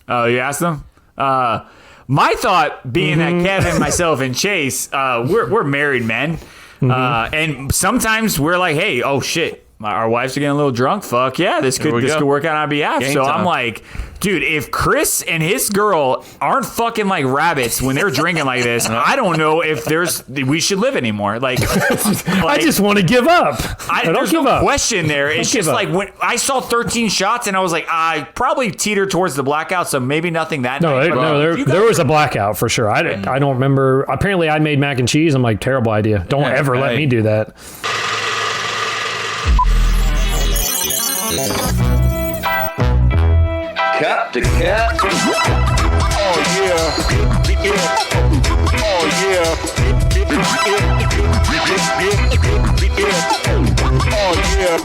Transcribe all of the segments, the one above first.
Oh, you asked them? My thought being that Kevin, myself, and Chase, we're married men. And sometimes we're like, hey, oh, shit. Our wives are getting a little drunk. Fuck yeah, this could work out on our behalf. Game so time. I'm like, dude, if Chris and his girl aren't fucking like rabbits when they're drinking like this, I don't know if we should live anymore. Like I just want to give up. There's no question there. It's just like when I saw 13 shots and I was like, I probably teeter towards the blackout, so maybe nothing that night. There was a blackout for sure. I don't remember. Apparently, I made mac and cheese. I'm like, terrible idea. Don't ever let me do that. Cup to cup. Oh yeah. Oh yeah. Oh yeah.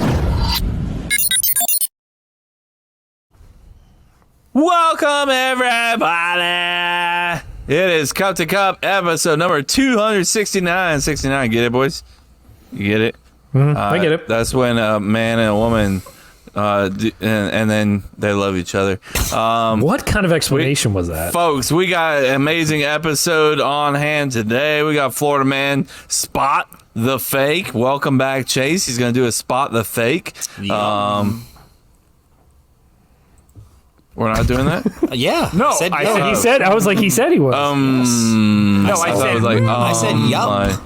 Welcome, everybody. It is Cup to Cup episode number 269. 69, get it, boys? You get it? I get it. That's when a man and a woman, and then they love each other. What kind of explanation was that? Folks, we got an amazing episode on hand today. We got Florida man Spot the Fake. Welcome back, Chase. He's going to do a Spot the Fake. We're not doing that? Yeah. No, he said he was. No, I said yup.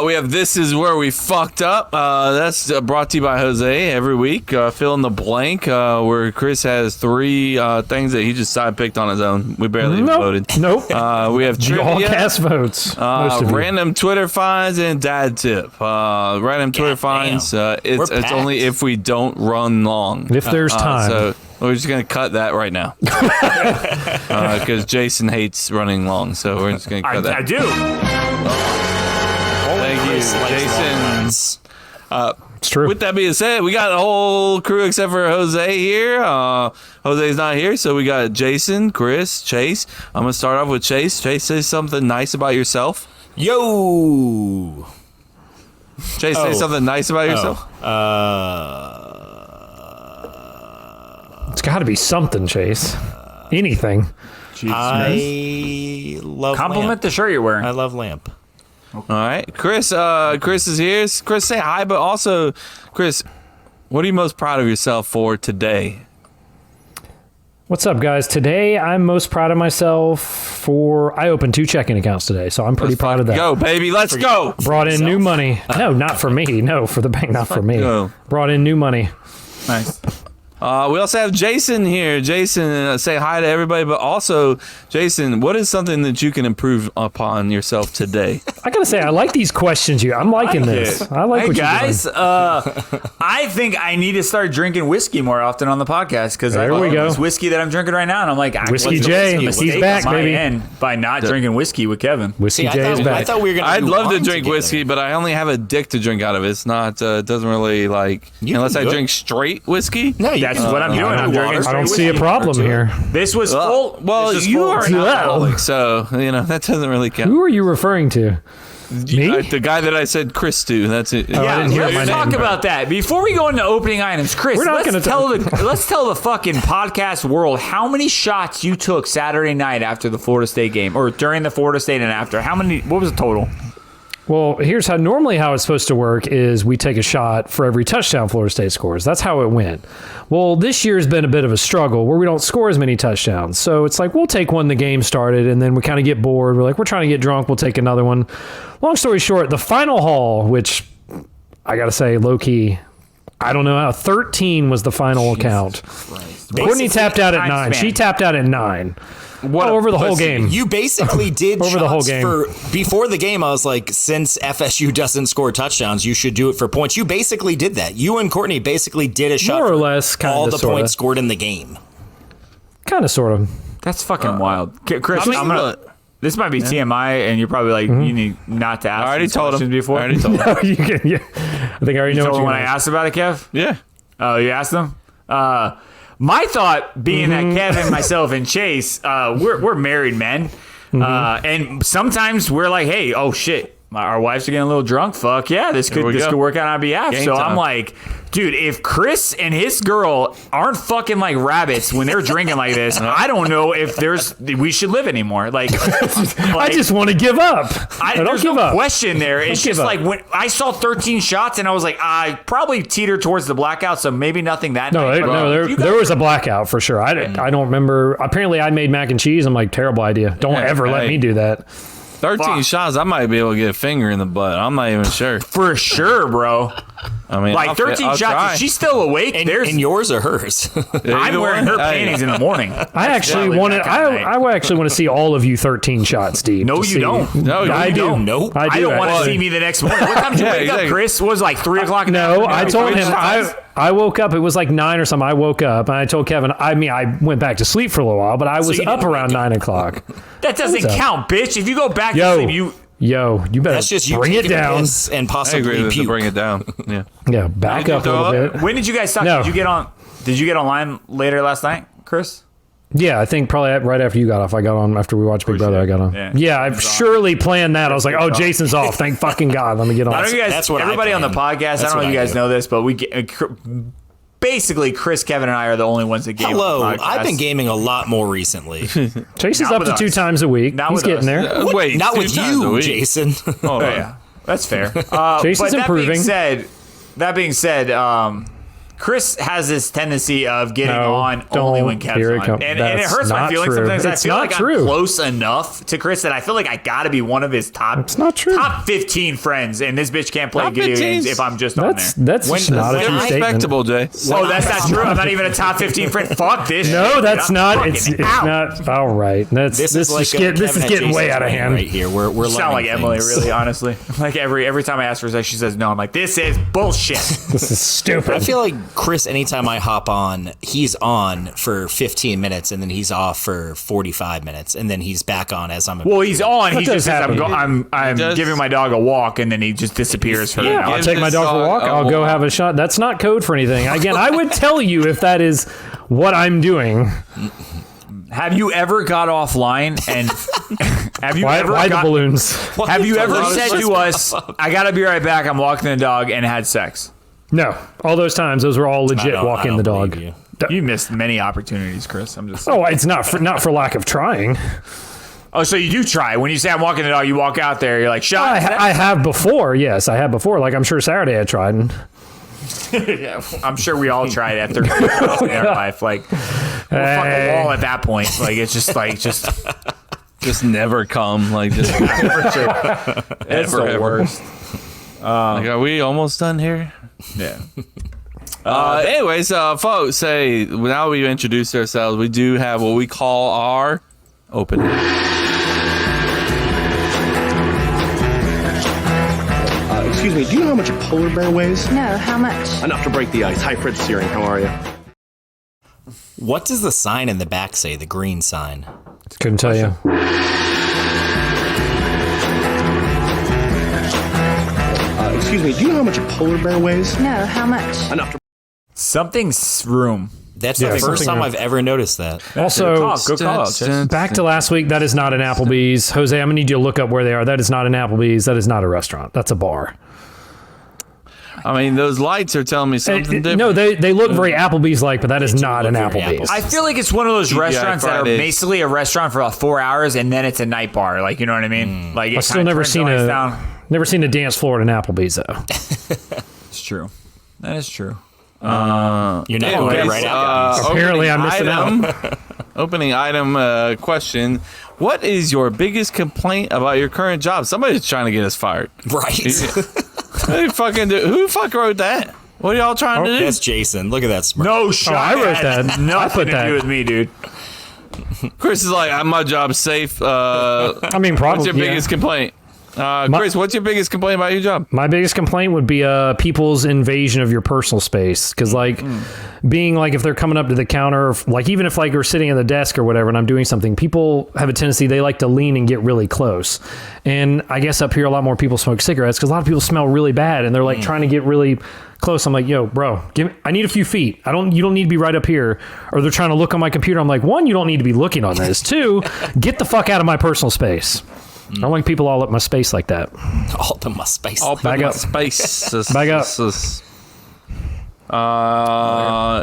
We have This Is Where We Fucked Up. That's brought to you by Jose every week. Fill in the blank, where Chris has three things that he just side picked on his own. We barely even voted. Nope. We have You all trivia, cast votes. Most of you. random Twitter finds, and dad tip. Random Twitter finds. It's only if we don't run long. If there's time. So we're just going to cut that right now. Because Jason hates running long. So we're just going to cut that. I do. Thank you, Jason. It's true. With that being said, we got a whole crew except for Jose here. Jose's not here, so we got Jason, Chris, Chase. I'm going to start off with Chase. Chase, say something nice about yourself. Yo. Chase, say something nice about yourself. It's got to be something, Chase. Anything. I love Compliment Lamp. the shirt you're wearing. I love Lamp. All right. Chris is here. Chris, say hi, but also, Chris, what are you most proud of yourself for today? What's up, guys? Today, I'm most proud of myself for... I opened 2 checking accounts today, so I'm pretty proud of that. Go, baby. Let's go. Brought in new money. No, not for me. No, for the bank, not for me. Go. Brought in new money. Nice. We also have Jason here. Jason, say hi to everybody, but also, Jason, what is something that you can improve upon yourself today? I gotta say, I like these questions here. I'm liking this. I like Hey what guys, you're I think I need to start drinking whiskey more often on the podcast because I There we love go. this whiskey that I'm drinking right now, and I'm like, Whiskey what's the J, mistake he's back, on my baby. end by not drinking whiskey with Kevin. doing. Whiskey See, J is I back. thought we were going to I'd love to drink whiskey, but I only have a dick to drink out of it. It's not, it doesn't really like, You unless can I do it. drink straight whiskey. No, That's what I'm doing. I'm drinking I straight don't see a whiskey. problem here. This was full. Well, this was you full. are an alcoholic, so, that doesn't really count. Who are you referring to? Me? The guy that I said Chris to, that's it. I Yeah, didn't hear my let's talk name. about that before we go into opening items. Chris, We're not let's gonna let's tell the fucking podcast world how many shots you took Saturday night after the Florida State game, or during the Florida State and after. How many? What was the total? Well, here's how it's supposed to work is we take a shot for every touchdown Florida State scores. That's how it went. Well, this year's been a bit of a struggle where we don't score as many touchdowns. So it's like we'll take one the game started, and then we kind of get bored. We're like, we're trying to get drunk. We'll take another one. Long story short, the final haul, which I got to say, low-key, I don't know how, 13 was the final count. Courtney tapped out at 9. She tapped out at 9. Over the whole game. You basically did Over the whole shots game. before the game. I was like, since FSU doesn't score touchdowns, you should do it for points. You basically did that. You and Courtney basically did a shot More or for less, kinda, all the sorta. points scored in the game. Kind of, sort of. That's fucking wild, Chris. I mean, This might be TMI, and you're probably like, you need not to ask. I already these told questions him. before. I already told him. Oh, you can, yeah. I think I already know So what you're when I gonna asked about it, Kev. Yeah. Oh, you asked them. My thought being that Kevin, myself, and Chase, we're married men, and sometimes we're like, hey, oh shit. our wives are getting a little drunk. Fuck yeah, this could work out on our behalf. Game so time. I'm like, dude, if Chris and his girl aren't fucking like rabbits when they're drinking like this, I don't know if we should live anymore. Like, I just want to give up. there's no question there. It's just like when I saw 13 shots and I was like, I probably teeter towards the blackout, so maybe nothing that night. There was a blackout for sure. I don't remember. Apparently, I made mac and cheese. I'm like, terrible idea. Don't ever let me do that. 13 shots, I might be able to get a finger in the butt. I'm not even sure. For sure, bro. I mean, like 13 shots. try. If she's still awake, And yours or hers? I'm wearing her panties in the morning. I actually want to see all of you 13 shots deep. No, you don't. No, I do. don't. Nope. I I don't want to actually. see me the next morning. What time did you wake up, Chris? Was it like 3 o'clock? No, I told him I woke up. It was like 9 or something. I woke up and I told Kevin. I went back to sleep for a little while, but I was you up didn't around 9 o'clock. That doesn't count, bitch. If you go back to sleep, Yo, you better That's just you bring it taking a down. piss and I possibly agree with puke. to bring it down. Yeah. Yeah, back up a little bit. when did you guys talk? No. Did you get online later last night, Chris? Yeah, I think probably right after you got off. I got on after we watched Big Brother. I got on. Yeah, I've surely planned that. I was like, oh, Jason's off. Thank fucking God. Let me get on. I don't know you guys. That's what I everybody on the planned. podcast. That's I don't know what if you I guys do. know this, but we get. Basically, Chris, Kevin, and I are the only ones that game. Hello, on the podcast. I've been gaming a lot more recently. Jason's Not up with to us. 2 times a week. Not He's with getting us. there. Wait, Not 2 with times a you, week. Jason. Oh yeah, that's fair. Jason's but improving. That being said, Chris has this tendency of getting No, on only when don't. Kev's Here it on. comes. And it That's hurts my not feelings true. sometimes. It's I feel not like true. I'm close enough to Chris that I feel like I gotta be one of his top. It's not true. Top 15 friends, and this bitch can't play Top video 15? games if I'm just on there. That's When- just not a when true I- statement. Respectable, Jay. Oh, that's not true. I'm not even a top 15 friend. Fuck this. No, shit. that's I'm not. fucking It's out. not. All right. This This is is like getting Kevin getting and way Jason's out of way hand. right here. We're You sound like learning Emily, things. really, honestly. Like every time I ask for sex, she says no. I'm like, this is bullshit. This is stupid. I feel like Chris, anytime I hop on, he's on for 15 minutes and then he's off for 45 minutes and then he's back on as I'm. Well, he's on. He does just says happen. I'm does. giving my dog a walk, and then he just disappears for Yeah, an hour. I'll take my dog for a walk. I'll go have a shot. That's not code for anything. Again, I would tell you if that is what I'm doing. Have you ever got offline and have you Why ever the got, balloons? have you ever balloons? said to us, "I gotta be right back. I'm walking the dog," and had sex? No, all those times, those were all legit I walking don't the dog. believe you. You missed many opportunities, Chris. I'm just. Oh, it's not for lack of trying. Oh, so you do try. When you say I'm walking the dog, you walk out there. You're like, shot. I have before. Yes, I have before. Like I'm sure Saturday I tried. Yeah, I'm sure we all tried at 13 points in our life. Like, we'll fuck a wall at that point. Like, it's just Just never come. Like, just it's the worst. like, are we almost done here? Yeah. Anyways, folks, hey, now we've introduced ourselves, we do have what we call our opening. Excuse me, do you know how much a polar bear weighs? No, how much? Enough to break the ice. Hi, Fred Searing. How are you? What does the sign in the back say? The green sign. Couldn't tell you. Excuse me, do you know how much a polar bear weighs? No, how much? Enough to Something's room. That's Yeah, the first something time wrong. I've ever noticed that. Also, Good call. Chase. back to last week. That is not an Applebee's. Jose, I'm gonna need you to look up where they are. That is not an Applebee's. That is not a restaurant. That's a bar. I mean, those lights are telling me something different. No, they look very Applebee's like, but that is do not an look very Applebee's. I feel like it's one of those restaurants that are Fridays. basically a restaurant for like 4 hours, and then it's a night bar. Like, you know what I mean? Like, I've still never seen never seen a dance floor at an Applebee's though. It's true. That is true. You're not going Anyways, right out. Apparently I'm missing out. Opening item question. What is your biggest complaint about your current job? Somebody's trying to get us fired. Right. Who fuck wrote that? What are y'all trying to do? That's Jason. Look at that smirk. No shot. I wrote that. Nothing I put to that. do with me, dude. Chris is like, my job's safe. I mean, probably. What's your biggest complaint? Chris, what's your biggest complaint about your job? My biggest complaint would be people's invasion of your personal space. Because, like, being like, if they're coming up to the counter, like, even if, like, we're sitting at the desk or whatever and I'm doing something, people have a tendency, they like to lean and get really close. And I guess up here, a lot more people smoke cigarettes because a lot of people smell really bad and they're, like, trying to get really close. I'm like, yo, bro, I need a few feet. You don't need to be right up here. Or they're trying to look on my computer. I'm like, one, you don't need to be looking on this. Two, get the fuck out of my personal space. I don't like people all up my space like that. All the my space. All Back my up. space. Back up.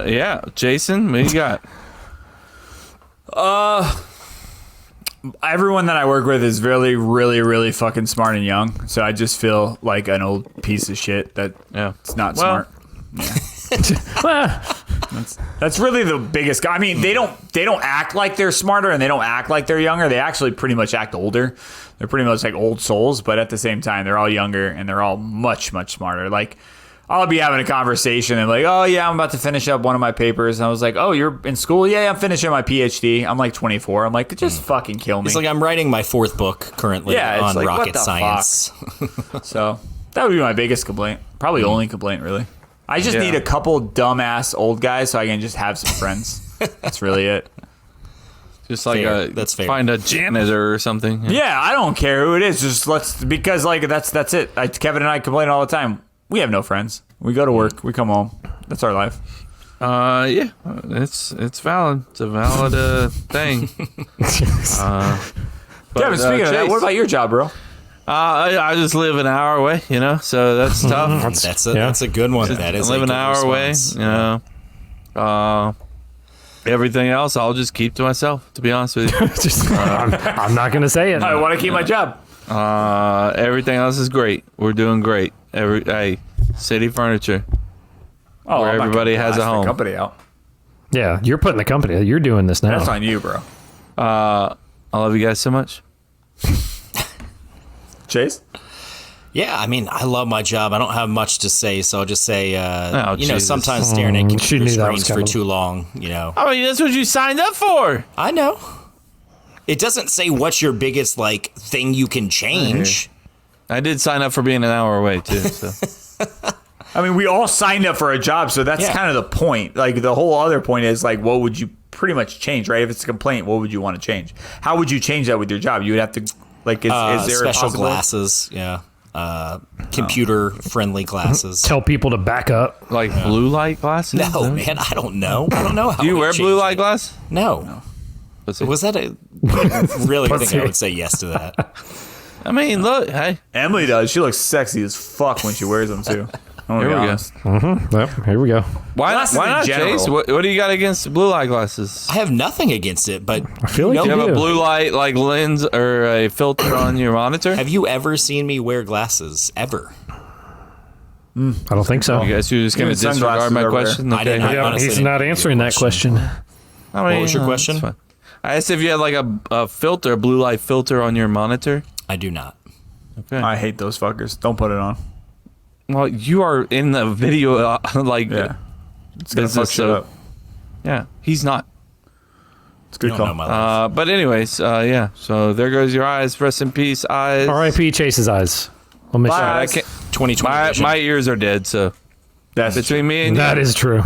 Yeah, Jason, what you got? Everyone that I work with is really, really, really fucking smart and young. So I just feel like an old piece of shit that it's not smart. That's really the biggest. I mean, they don't act like they're smarter and they don't act like they're younger. They actually pretty much act older. They're pretty much like old souls, but at the same time, they're all younger and they're all much, much smarter. Like, I'll be having a conversation and like, oh yeah, I'm about to finish up one of my papers. And I was like, oh, you're in school? Yeah, I'm finishing my PhD. I'm like 24. I'm like, just fucking kill me. It's like I'm writing my 4th book currently on like, rocket science. So that would be my biggest complaint. Probably only complaint, really. I just need a couple dumbass old guys so I can just have some friends. That's really it. Just like That's fair. find a janitor or something. Yeah, I don't care who it is. Just because like that's it. Kevin and I complain all the time. We have no friends. We go to work. We come home. That's our life. Yeah, it's valid. It's a valid thing. Kevin, speaking of that, what about your job, bro? I just live an hour away, so that's tough. That's a good one. That is I live a an good hour away, response. Everything else I'll just keep to myself, to be honest with you. I'm not going to say it. I want to keep my job. Everything else is great. We're doing great. City Furniture. Oh, where I'm not everybody gonna has a blast the home. company out. Yeah, you're putting the company. You're doing this now. That's on you, bro. I love you guys so much. Chase? Yeah, I mean, I love my job. I don't have much to say, so I'll just say, Jesus. sometimes staring at she computer knew that was screens for coming. too long, I mean, that's what you signed up for. I know. It doesn't say what's your biggest, thing you can change. I did sign up for being an hour away, too. So. I mean, we all signed up for a job, so that's kind of the point. Like, the whole other point is, like, what would you pretty much change, right? If it's a complaint, what would you want to change? How would you change that with your job? You would have to, is there special a glasses, computer-friendly glasses. Tell people to back up. Like blue light glasses? No, man, I don't know. I don't know how Do you we wear change blue light it. glasses? No. Pussy. Was that a... I really think Pussy. I would say yes to that. I mean, look, hey. Emily does. She looks sexy as fuck when she wears them, too. Here we go. Well, here we go. Why Glasses in not, general. Chase? What do you got against blue light glasses? I have nothing against it, but I feel like You you have do. a blue light lens or a filter on your monitor? have you ever seen me wear glasses? Ever? I don't think so. I guess you're just going to Even disregard sunglasses my over question? there. I didn't- Okay. I honestly He's didn't not hear your answering that question. I mean, What was your question? that's fine. I asked if you had like a filter, a blue light filter on your monitor. I do not. Okay. I hate those fuckers. Don't put it on. Well, you are in the video, Yeah. It's gonna business, fuck shit so- up. Yeah, he's not. It's a good You don't know call. my life. But anyways, yeah. So there goes your eyes. Rest in peace, eyes. R.I.P. Chase's eyes. I'll miss you. I can't, 2020 my ears are dead. So That's between me and That you, is true.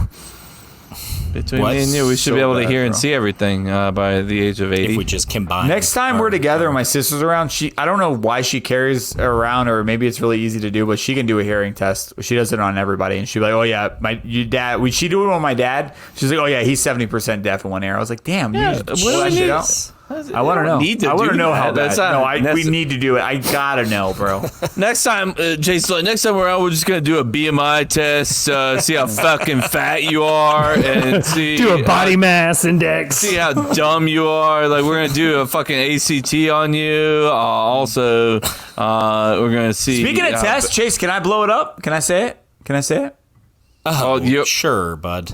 between What? me and you, we should So be able to bad, hear and bro. see everything by the age of 80. if we just combine. Next time we're together and my sister's around, I don't know why she carries around, or maybe it's really easy to do, but she can do a hearing test. She does it on everybody, and she'd be like, "Oh yeah, your dad." She do it on my dad. She's like, "Oh yeah, he's 70% deaf in one ear." I was like, "Damn, you just what pull do that we shit need? out." I want to know. Need to I want to do know that. how That's bad. not No, we need to do it. I gotta know, bro. Next time, Jason, next time we're out, we're just gonna do a BMI test, see how fucking fat you are, and see Do a body mass index. see how dumb you are. Like we're gonna do a fucking ACT on you. Also, we're gonna see. Speaking of tests, Chase, can I blow it up? Can I say it? Can I say it? Oh, you, Sure, bud.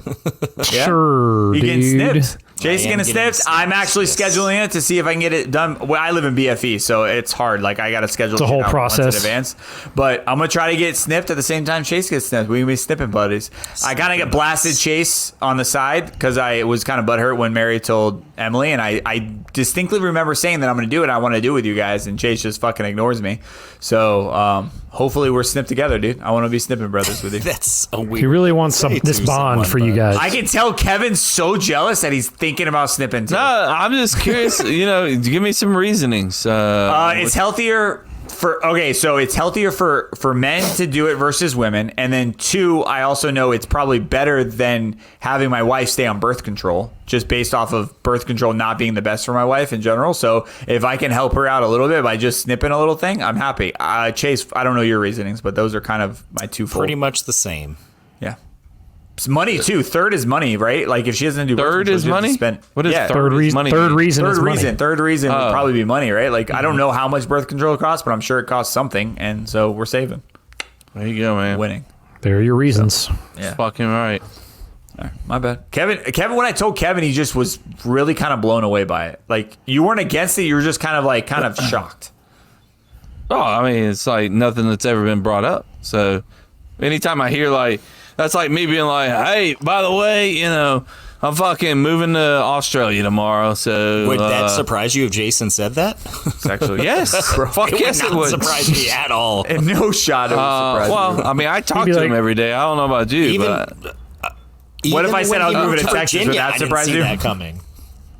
Yeah. Sure, You getting dude. snipped? Chase I am getting getting snipped. I'm actually snipped, yes. scheduling it to see if I can get it done. Well, I live in BFE, so it's hard. Like I got to schedule It's a shit whole out months in process. advance. But I'm gonna try to get snipped at the same time Chase gets snipped. We can be snipping buddies. I kind of get blasted Chase on the side because I was kind of butthurt when Mary told Emily, and I distinctly remember saying that I'm gonna do it. I want to do it with you guys, and Chase just fucking ignores me. So hopefully we're snipped together, dude. I want to be snipping brothers with you. That's a weird. He really wants say this to bond someone, for you but- guys. I can tell Kevin's so jealous that he's thinking about snipping too. no, I'm just curious. Give me some reasonings. It's healthier So it's healthier for men to do it versus women, and then 2, I also know it's probably better than having my wife stay on birth control, just based off of birth control not being the best for my wife in general. So if I can help her out a little bit by just snipping a little thing, I'm happy. Chase, I don't know your reasonings, but those are kind of my 2 Pretty much the same. Yeah. It's money too. Third is money, right? Like if she doesn't do Third is money. What is Third reason? money? Third reason is money. Third reason would probably be money, right? Like I don't know how much birth control costs, but I'm sure it costs something, and so we're saving, There you go, man. winning. There are your reasons. Yeah, Fucking right. all right, my bad. Kevin. When I told Kevin, he just was really kind of blown away by it. Like you weren't against it, you were just kind of shocked. Oh, I mean, it's like nothing that's ever been brought up. So anytime I hear like, that's like me being like, hey, by the way, you know, I'm fucking moving to Australia tomorrow. So Would that surprise you if Jason said that? Actually, yes, fuck yes, it would not would. surprise me at all. and no shot. It was Well, I mean, I talk to him every day. I don't know about you, Even, but What if I even said when I was he moving moved to Texas? Would Virginia, that I didn't surprise see you? that coming.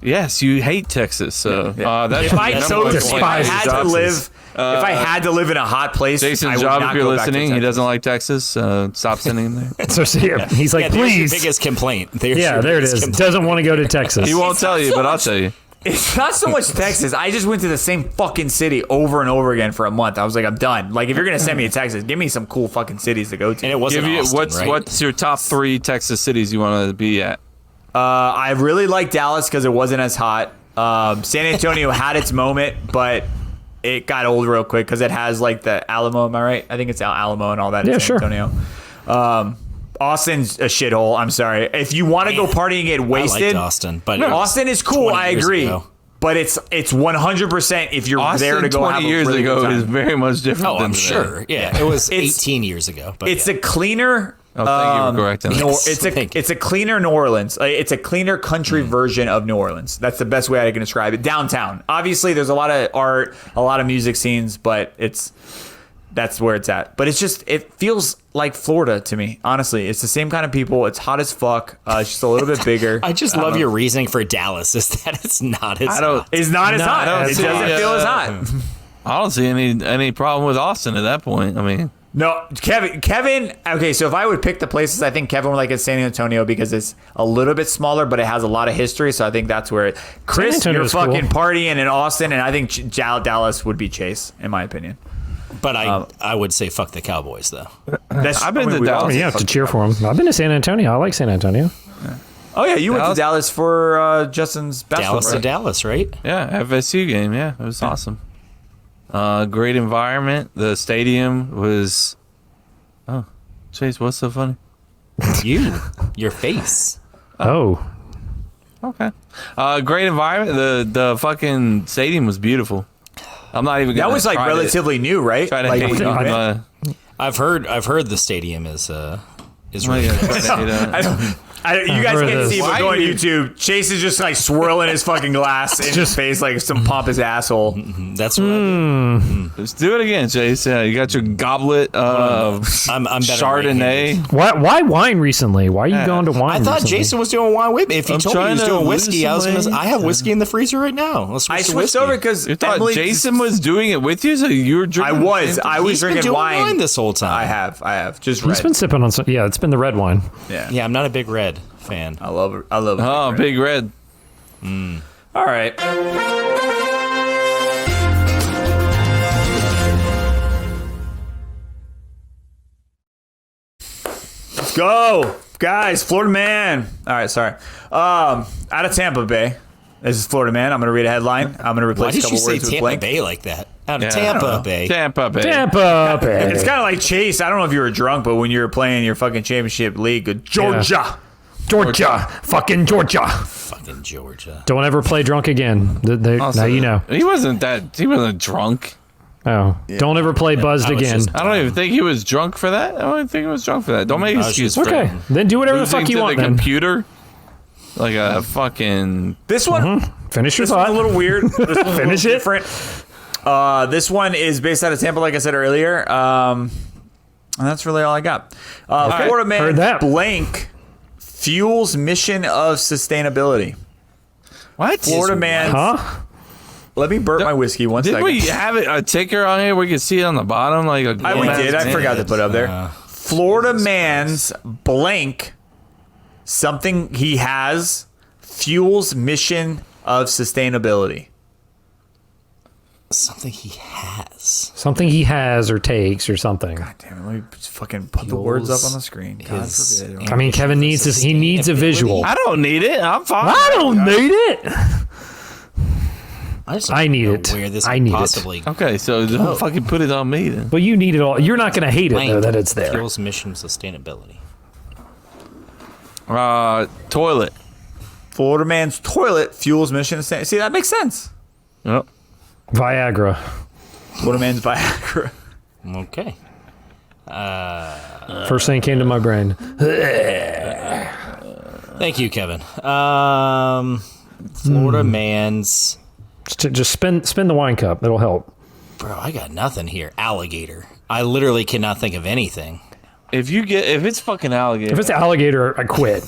yes, you hate Texas. So that's If I number chose, one if point. I had to live, if I had to live in a hot place, Jason I would Job, not if you're go back to listening, he Texas. doesn't like Texas. Stop sending him there. So he's like, Yeah, there's your please. biggest complaint. There's Yeah, your there it biggest is. complaint. Doesn't want to go to Texas. He won't tell you, but I'll tell you. It's not so much Texas. I just went to the same fucking city over and over again for a month. I was like, I'm done. Like, if you're gonna send me to Texas, give me some cool fucking cities to go to. And it wasn't Give you Austin, right? what's your top 3 Texas cities you want to be at? I really like Dallas because it wasn't as hot. San Antonio had its moment, but it got old real quick because it has like the Alamo. Am I right? I think it's Alamo and all that. Yeah, in San sure. Antonio. Austin's a shithole. I'm sorry. If you want to go party and get I wasted, liked Austin, but it was Austin is cool. 20 I years agree. ago. But it's 100% if you're Austin there to go 20 have a years really good ago time. is very much different Oh, than I'm today. sure. Yeah, it was It's- 18 years ago. But It's yeah. a cleaner. Oh, thank you for correcting that. Thank you. It's a cleaner New Orleans. It's a cleaner country version of New Orleans. That's the best way I can describe it. Downtown. Obviously, there's a lot of art, a lot of music scenes, but that's where it's at. But it feels like Florida to me. Honestly, it's the same kind of people. It's hot as fuck. It's just a little bit bigger. I just love your reasoning for Dallas is that it's not as I don't. hot. It's not as I hot. don't It see doesn't it. feel as hot. I don't see any problem with Austin at that point. I mean, No, Kevin. Okay, so if I would pick the places, I think Kevin would like it San Antonio because it's a little bit smaller, but it has a lot of history. So I think that's where Chris, Antonio you're is cool. fucking partying in Austin, and I think Dallas would be Chase, in my opinion. But I would say fuck the Cowboys though. That's, I've been to we Dallas. all I mean, say you have fuck to the cheer for him. I've been to San Antonio. I like San Antonio. Oh yeah, you went to Dallas? Dallas for Justin's basketball. Dallas to right? Dallas, right? yeah, FSU game. Yeah, it was awesome. Great environment. The stadium was. Oh, Chase, what's so funny? Your face. Oh, Okay. Great environment. The fucking stadium was beautiful. I'm not even. That gonna was like try to- relatively new, right? Try to Like, hate when you on, went? I've heard the stadium is I'm not really even nice. trying to hate on it. You guys heard can't this. see, but Why go on do you- YouTube. Chase is just like swirling his fucking glass in his face like some pompous asshole. That's what I do. Let's do it again, Chase. Yeah, you got your goblet of I'm better Chardonnay. why wine recently? Why are you going to wine? I thought recently? Jason was doing wine with me. If he I'm told me he trying was to doing lose whiskey, I was some gonna. weight. I have whiskey in the freezer right now. Let's switch I to switched whiskey. over because You thought Emily Jason was doing it with you, so you were drinking. the same thing? I was He's been drinking doing wine. this whole time. I have. Just He's red. been sipping on some. Yeah, it's been the red wine. Yeah. I'm not a big red fan. I love it. Oh, Big Red. All right. Let's go, guys. Florida man. All right, sorry. Out of Tampa Bay. This is Florida man. I'm going to read a headline. I'm going to Why replace a did couple you say words with Tampa blank. Bay like that? Out of Yeah, I Tampa don't know. Bay. Tampa Bay. Tampa Bay. It's kind of like Chase. I don't know if you were drunk, but when you were playing your fucking championship league, Georgia. Georgia. Fucking Georgia. Fucking Georgia. Don't ever play drunk again. Now you know. He wasn't drunk. Oh, don't ever play buzzed I was again. just- I don't even think he was drunk for that. I don't even think he was drunk for that. Don't make was excuses. just for Okay, him. then do whatever the Losing fuck you to want. the Then computer, like a fucking. This one, finish your this one's thought. a little weird. This one's a little Finish it. different. This one is based out of Tampa, like I said earlier. And that's really all I got. Florida man heard that. blank fuels mission of sustainability. What? Florida man. Huh? Let me burp my whiskey one Didn't second. we have a ticker on here? We could see it on the bottom, like a. We did. I forgot to put up there. Florida man's blank. Something he has fuels mission of sustainability. Something he has. Something he has or takes or something. God damn it! Let me just fucking put the words up on the screen. God forbid. I mean, Kevin needs this. He needs a visual. I don't need it. I'm fine. I don't need it. I need know it. Where this I could need possibly Okay, so don't fucking put it on me then. Well, you need it all. You're not going to hate it though that it's there. fuels mission sustainability. Toilet. Florida man's toilet fuels mission of sustainability. See, that makes sense. Yep. Viagra. Florida man's Viagra. Okay. First thing came to my brain. Thank you, Kevin. Florida man's. Just spin the wine cup. It'll help. Bro, I got nothing here. Alligator. I literally cannot think of anything. If it's fucking alligator. If it's alligator, I quit.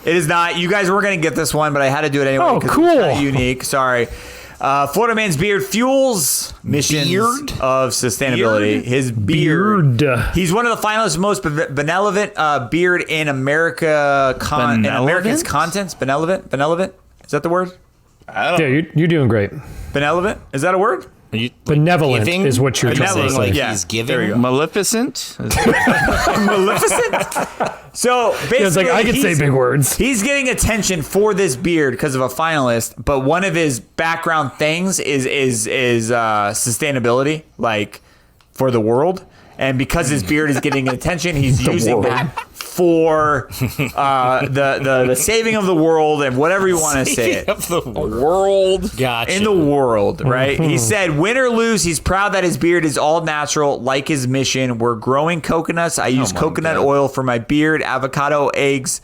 It is not. You guys were going to get this one, but I had to do it anyway. Oh, 'cause cool. It's kinda unique. Sorry. Florida man's beard fuels missions of sustainability. Beard? His beard. Beard. He's one of the finalists most benevolent beard in America. In America's contents. Benevolent. Is that the word? Yeah, you're doing great. Benevolent. Is that a word? Are you, Benevolent giving? is what you're Are you trying to saying, say. like Yeah, he's there you giving. go. Maleficent? Maleficent. So basically, It's like I can say big words. He's getting attention for this beard because of a finalist, but one of his background things is sustainability, like for the world. And because his beard is getting attention, he's using that for the saving of the world and whatever you want to say it. Of the world. Gotcha. In the world, right? He said, win or lose, he's proud that his beard is all natural, like his mission. We're growing coconuts. I use coconut oil for my beard, avocado, eggs.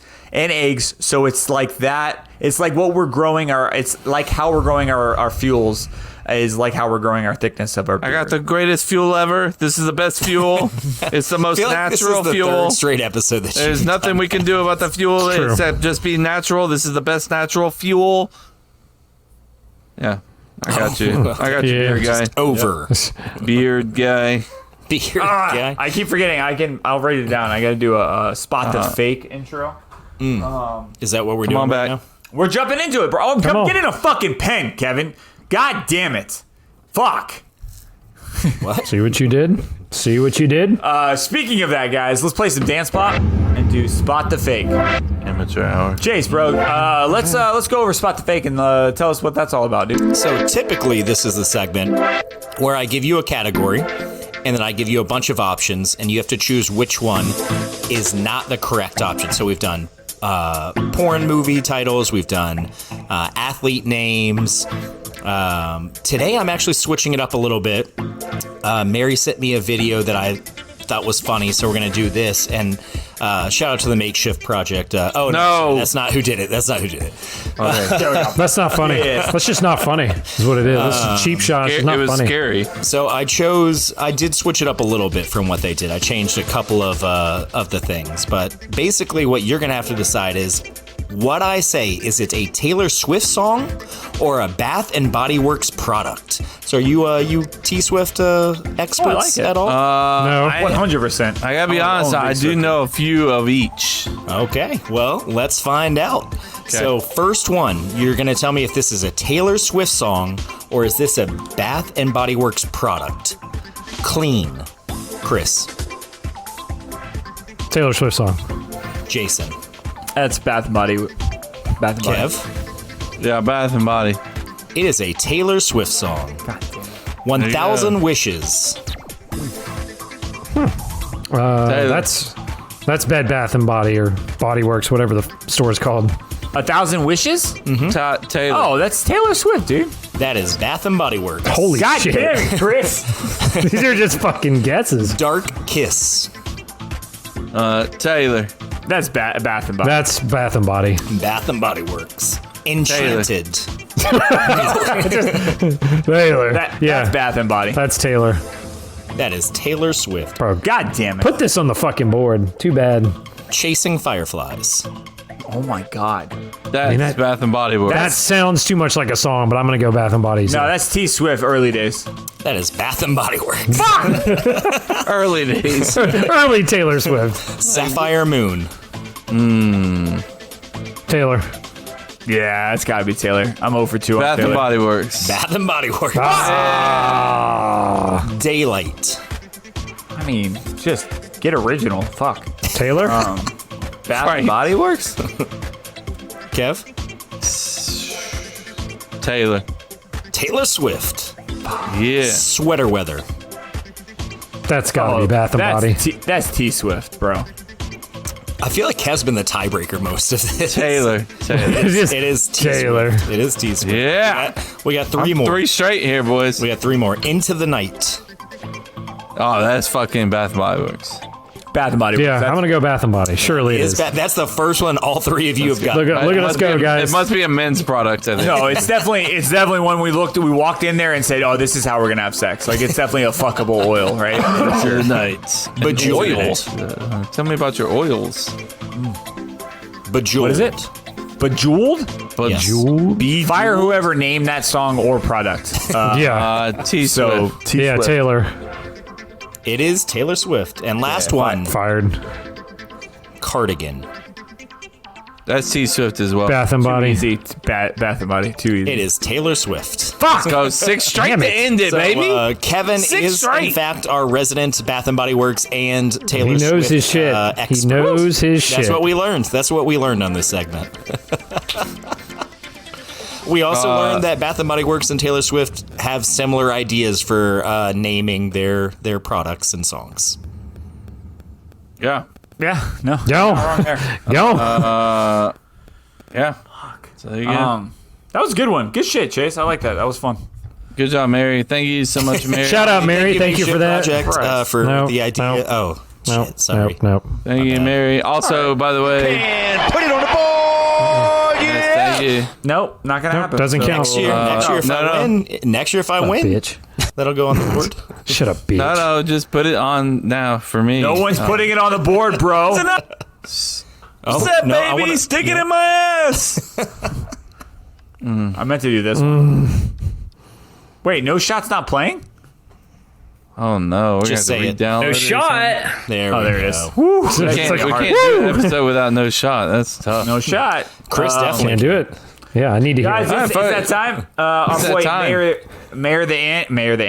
So it's like that. It's like what we're growing it's like how we're growing our fuels is like how we're growing our thickness of our beard. I got the greatest fuel ever. This is the best fuel. It's the most I feel like natural this is the fuel. third straight episode that There's nothing we can do about the fuel True. except just be natural. This is the best natural fuel. Yeah, I got you. I got you, Yeah. beard guy. over. Beard guy. Beard guy. I keep forgetting. I'll write it down. I got to do a spot the fake intro. Is that what we're Come doing on right back. now? We're jumping into it, bro. Oh, come on. get in a fucking pen, Kevin. God damn it. Fuck. See what you did? See what you did? Speaking of that, guys, let's play some dance pop and do spot the fake. Amateur hour. Chase, bro, let's go over spot the fake and tell us what that's all about, dude. So typically this is the segment where I give you a category and then I give you a bunch of options and you have to choose which one is not the correct option. So we've done porn movie titles, we've done athlete names. Today I'm actually switching it up a little bit. Mary sent me a video that I thought was funny, so we're gonna do this. And shout out to the Makeshift Project. No, that's not who did it. That's not who did it. That's not funny. That's just not funny. Is what it is. This is a cheap shot. It's not It was funny. scary. So I did switch it up a little bit from what they did. I changed a couple of the things, but basically what you're gonna have to decide is what I say. Is it a Taylor Swift song or a Bath and Body Works product? So are you T-Swift experts it. at all? No. 100%. I gotta be honest, I do know a few of each. Okay, well, let's find out. So first one, you're gonna tell me if this is a Taylor Swift song or is this a Bath and Body Works product? Clean. Chris. Taylor Swift song. Jason. That's Bath and Body. Kev. Yeah, Bath and Body. It is a Taylor Swift song. 1,000 Wishes. That's Bed Bath and Body or Body Works, whatever the store is called. 1,000 Wishes? Taylor. Oh, that's Taylor Swift, dude. That is Bath and Body Works. Holy God shit. damn it, Chris. These are just fucking guesses. Dark Kiss. Taylor. That's Bath and Body. That's Bath and Body. Bath and Body Works. Enchanted. Taylor. That's yeah, Bath and Body. that's Taylor. That is Taylor Swift. Bro, God damn it. put this on the fucking board. Too bad. Chasing Fireflies. Oh my God. That's Bath and Body Works. That sounds too much like a song, but I'm gonna go Bath and Body. No, that's T Swift early days. That is Bath and Body Works. Early days. early Taylor Swift. Sapphire Moon. Taylor. Yeah, it's got to be Taylor. I'm 0 for 2 on Bath Taylor. and Body Works. Bath and Body Works. Daylight. I mean, just get original. Fuck. Taylor. Bath Right. and Body Works? Kev. Taylor. Taylor Swift. Yeah. Sweater weather. That's gotta be Bath and Body. That's T Swift, bro. I feel like Kev's been the tiebreaker most of this. Taylor. Just It is T Taylor. Swift. It is T Swift. Yeah. We got 3 more. 3 straight here, boys. We got 3 more. Into the Night. Oh, that's fucking Bath and Body Works. Bath and Body Works. Yeah, I'm gonna go Bath and Body. Surely it is. That's the first one all 3 of you have got. Look at us Must go, be a- guys. It must be a men's product, I think. No, it's definitely when we walked in there and said, "Oh, this is how we're gonna have sex." Like it's definitely a fuckable oil, right? Your nights. Bejeweled. Tell me about your oils. Bejeweled. What is it? Bejeweled? Yes. Fire whoever named that song or product. Yeah. T So Swift. T Yeah, Swift. Taylor. It is Taylor Swift. And last one, Fired. Cardigan. That's T Swift as well. Bath and Too Body. easy. Bath and Body. Too easy. It is Taylor Swift. Let's go 6 straight Damn to it. end it, So, baby. Kevin 6 is, in straight. fact, our resident Bath and Body Works and Taylor He Swift knows his shit. He expert. knows his shit. That's what we learned. That's what we learned on this segment. We also learned that Bath and Body Works and Taylor Swift have similar ideas for naming their products and songs. Yeah. yeah. No. Yo. Wrong there. Yo. Yeah. So there you go. That was a good one. Good shit, Chase. I like that. That was fun. Good job, Mary. Thank you so much, Mary. Shout out, Mary. Thank you Shit for that. Project, for Nope, the idea. nope. Oh, Nope, shit. Sorry. nope. Thank you, Mary. Also, by the way, And put it on the board. yes, thank you. Nope. Not gonna happen. Doesn't count. Next year, next year if I win, Bitch. that'll go on the board. Shut up, bitch. No, just put it on now for me. No one's putting it on the board, bro. Oh, that no, I baby? wanna- Stick it in my ass. I meant to do this one. Wait, no shot's not playing? Oh no, we're Just gonna say have it. to redownload No it or shot. There Oh, we there it go. is. something. We can't do an episode without no shot. That's tough. No shot. Chris definitely. Can't do it. Yeah, I need to hear Guys, it. it's that time. Our that boy time. Mayor Andy Mayor the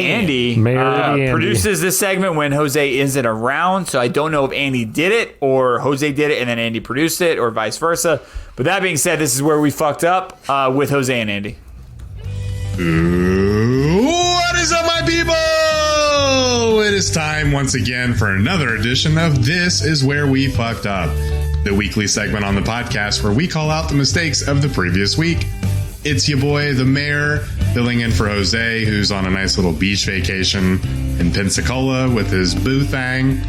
Andy. produces this segment when Jose isn't around. So I don't know if Andy did it or Jose did it and then Andy produced it or vice versa. But that being said, this is where we fucked up with Jose and Andy. What is up, my people? It is time once again for another edition of This Is Where We Fucked Up, the weekly segment on the podcast where we call out the mistakes of the previous week. It's your boy, the mayor, filling in for Jose, who's on a nice little beach vacation in Pensacola with his boo thang.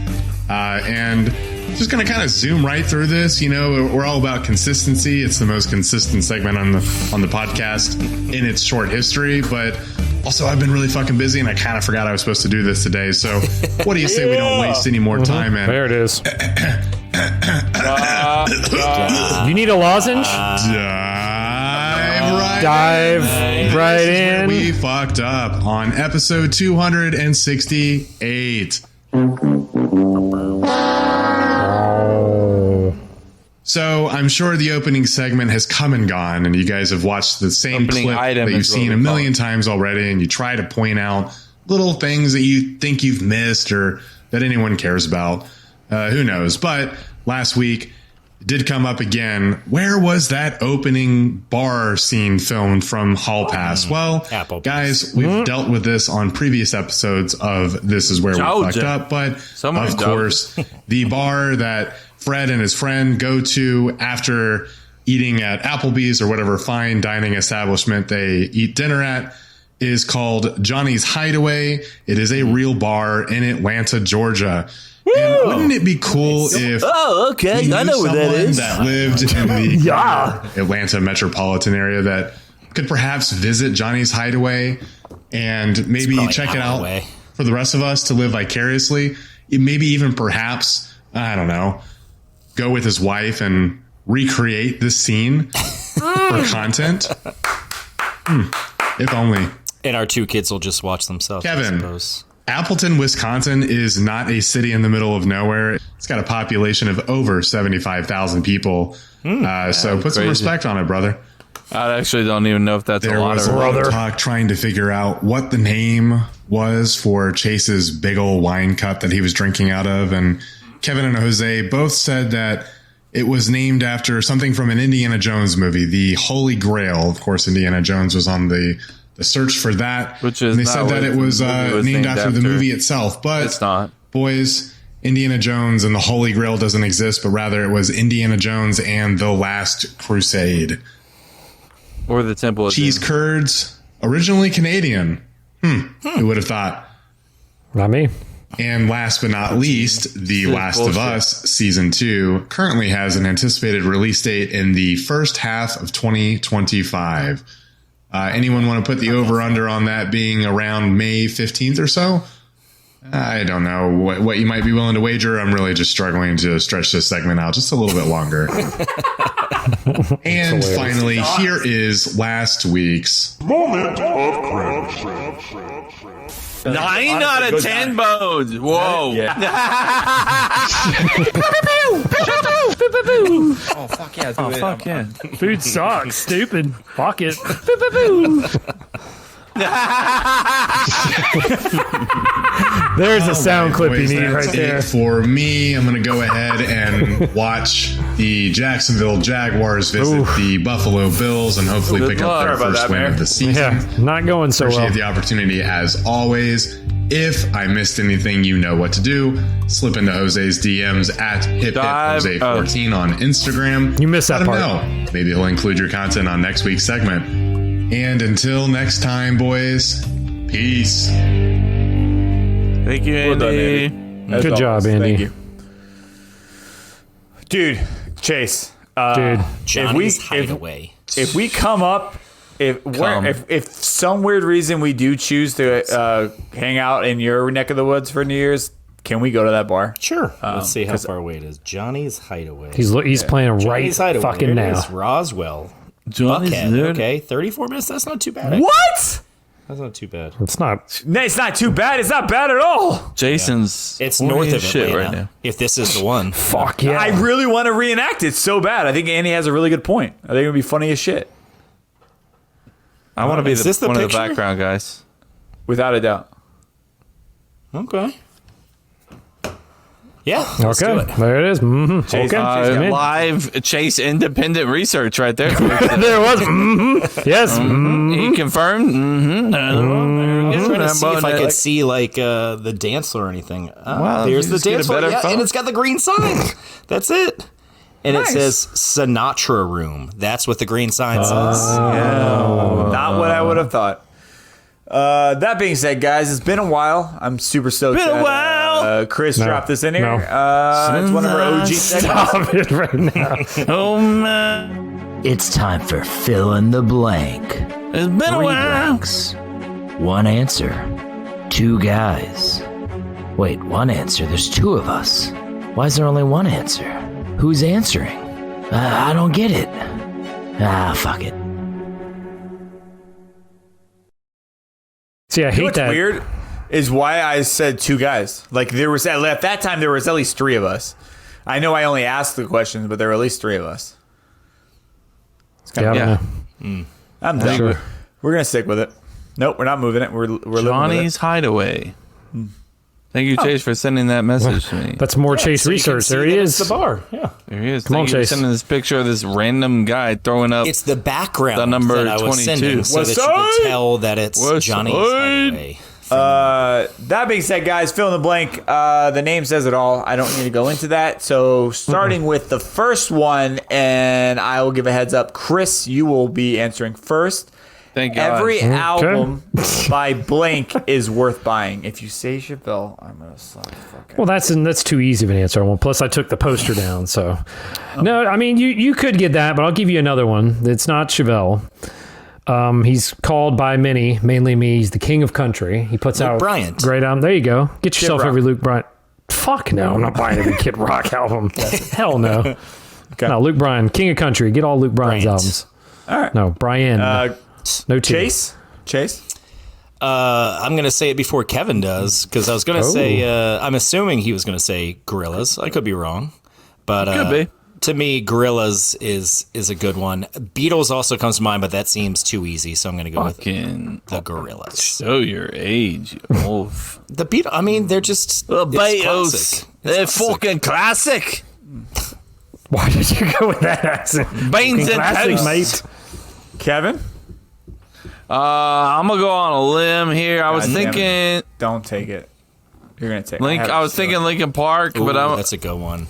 And just going to kind of zoom right through this. You know, we're all about consistency. It's the most consistent segment on the podcast in its short history. But also, I've been really fucking busy, and I kind of forgot I was supposed to do this today. So what do you say we don't waste any more time? And There it is. You need a lozenge? dive right This is where in. we fucked up on episode 268. So I'm sure the opening segment has come and gone, and you guys have watched the same Opening clip item that you've is what seen we a call million it. times already, and you try to point out little things that you think you've missed or that anyone cares about. Who knows? But last week it did come up again. Where was that opening bar scene filmed from Hall Pass? Well, Applebee's. guys, we've dealt with this on previous episodes of This Is Where We Georgia. Fucked Up, but Somewhere of in Georgia. course, the bar that Fred and his friend go to after eating at Applebee's or whatever fine dining establishment they eat dinner at is called Johnny's Hideaway. It is a real bar in Atlanta, Georgia. And wouldn't it be cool if okay. we knew someone that lived in the Atlanta metropolitan area that could perhaps visit Johnny's Hideaway and maybe probably check it out of out the way. for the rest of us to live vicariously? Maybe even perhaps, I don't know, go with his wife and recreate this scene for content. If only. And our 2 kids will just watch themselves. Kevin, I suppose. Appleton, Wisconsin is not a city in the middle of nowhere. It's got a population of over 75,000 people. So put some respect on it, brother. I actually don't even know if that's There a lot was of a lot of talk trying to figure out what the name was for Chase's big old wine cup that he was drinking out of. And Kevin and Jose both said that it was named after something from an Indiana Jones movie, the Holy Grail. Of course, Indiana Jones was on the search for that. Which is and they said that it was named after the movie itself. But it's not. Boys, Indiana Jones and the Holy Grail doesn't exist, but rather it was Indiana Jones and the Last Crusade. Or the Temple of Cheese Doom. curds, originally Canadian. Who would have thought? Not me. And last but not least, The Last of Us Season 2 currently has an anticipated release date in the first half of 2025. Anyone want to put the over-under on that being around May 15th or so? I don't know what you might be willing to wager. I'm really just struggling to stretch this segment out just a little bit longer. And finally, here is last week's Moment of cringe. 9 out of 10 bones. Whoa. Oh, fuck yeah. Oh, fuck yeah. Food sucks. Stupid. Fuck it. There's a sound clip you boys, need that's right there. it for me. I'm going to go ahead and watch the Jacksonville Jaguars visit the Buffalo Bills and hopefully pick up their first win of the season. Yeah, not going so well. Appreciate the opportunity as always. If I missed anything, you know what to do. Slip into Jose's DMs at HipHipJose14 on Instagram. You missed that Let him part. know. Maybe he'll include your content on next week's segment. And until next time, boys, peace. Thank you, Andy. Well done, Andy. As Good job, always. Andy. Thank you. Dude, Chase. Dude. Johnny's Hideaway. If we come up, if some weird reason we do choose to hang out in your neck of the woods for New Year's, can we go to that bar? Sure. Let's see how far away it is. Johnny's Hideaway. He's playing right Johnny's Hideaway. fucking There it now. is. Roswell. Johnny's Buckhead. there. Okay, 34 minutes. That's not too bad. What? That's not too bad. It's not. No, it's not too bad. It's not bad at all. Jason's It's horny north as of shit Atlanta. right now. If this is the one. Fuck yeah. I really want to reenact it so bad. I think Andy has a really good point. I think it would be funny as shit. I want to be Is this the one of the picture? background guys. Without a doubt. Okay. Yeah. Let's do Okay, it. there it is. Mm-hmm. Chase- Okay, I'm in. Live Chase independent research right there. There it was. Mm-hmm. Yes. He confirmed. I'm trying to see if I could see like the dance floor or anything. Wow, There's you the just get a dance floor, better yeah, phone. and it's got the green sign. That's it. And Nice. it says Sinatra Room. That's what the green sign says. Not what I would have thought. That being said, guys, it's been a while. I'm super stoked. Been a that, while. Chris dropped this in here. No. It's one of our OG segments. Stop it right now. Oh man, It's time for fill in the blank. it's been a 3 while. blanks. 1 answer. 2 guys. Wait, 1 answer. There's 2 of us. Why is there only 1 answer? Who's answering? I don't get it. Fuck it. See, I hate What's that. weird is why I said 2 guys. Like there was at that time there was at least 3 of us. I know I only asked the questions, but there were at least 3 of us. Yeah, I don't Yeah. know. I'm done. Sure. We're gonna stick with it. Nope, we're not moving it. We're living with Johnny's Hideaway. Thank you, Chase, for sending that message to me. That's more Chase research. There he is. The bar. Yeah. There he is. Come on, Thank you for Chase. sending this picture of this random guy throwing up. It's the background The number that I was 22. sending so West that you side? could tell that it's West Johnny's side? Hideaway. That being said, guys, fill in the blank. The name says it all. I don't need to go into that. So, starting with the first one, and I will give a heads up. Chris, you will be answering first. Thank God. Every album by blank is worth buying. If you say Chevelle, I'm gonna slap the fuck out. Well, that's too easy of an answer. Well, plus I took the poster down, so no. I mean, you could get that, but I'll give you another one. It's not Chevelle. He's called by many, mainly me. He's the king of country. He puts out Bryant. great album. There you go. Get yourself Rock. every Luke Bryant. Fuck no, I'm not buying every Kid Rock album. Hell no. Okay. No, Luke Bryan, King of Country. Get all Luke Bryan's Bryant. albums. All right. No, Brian. No T. Chase. I'm gonna say it before Kevin does because I was gonna say I'm assuming he was gonna say Gorillaz. I could be wrong, but Could be. to me, Gorillaz is a good one. Beatles also comes to mind, but that seems too easy, so I'm gonna go with Fucking the Gorillaz. show your age, you wolf. The Beatles. I mean, they're just The it's Beatles. classic. They're It's classic. fucking classic. Why did you go with that accent? Beans and Classic, toast. mate. Kevin. I'm gonna go on a limb here. I was God damn it. thinking Don't take it. You're gonna take. I was thinking Linkin Park, Ooh, but that's a good one.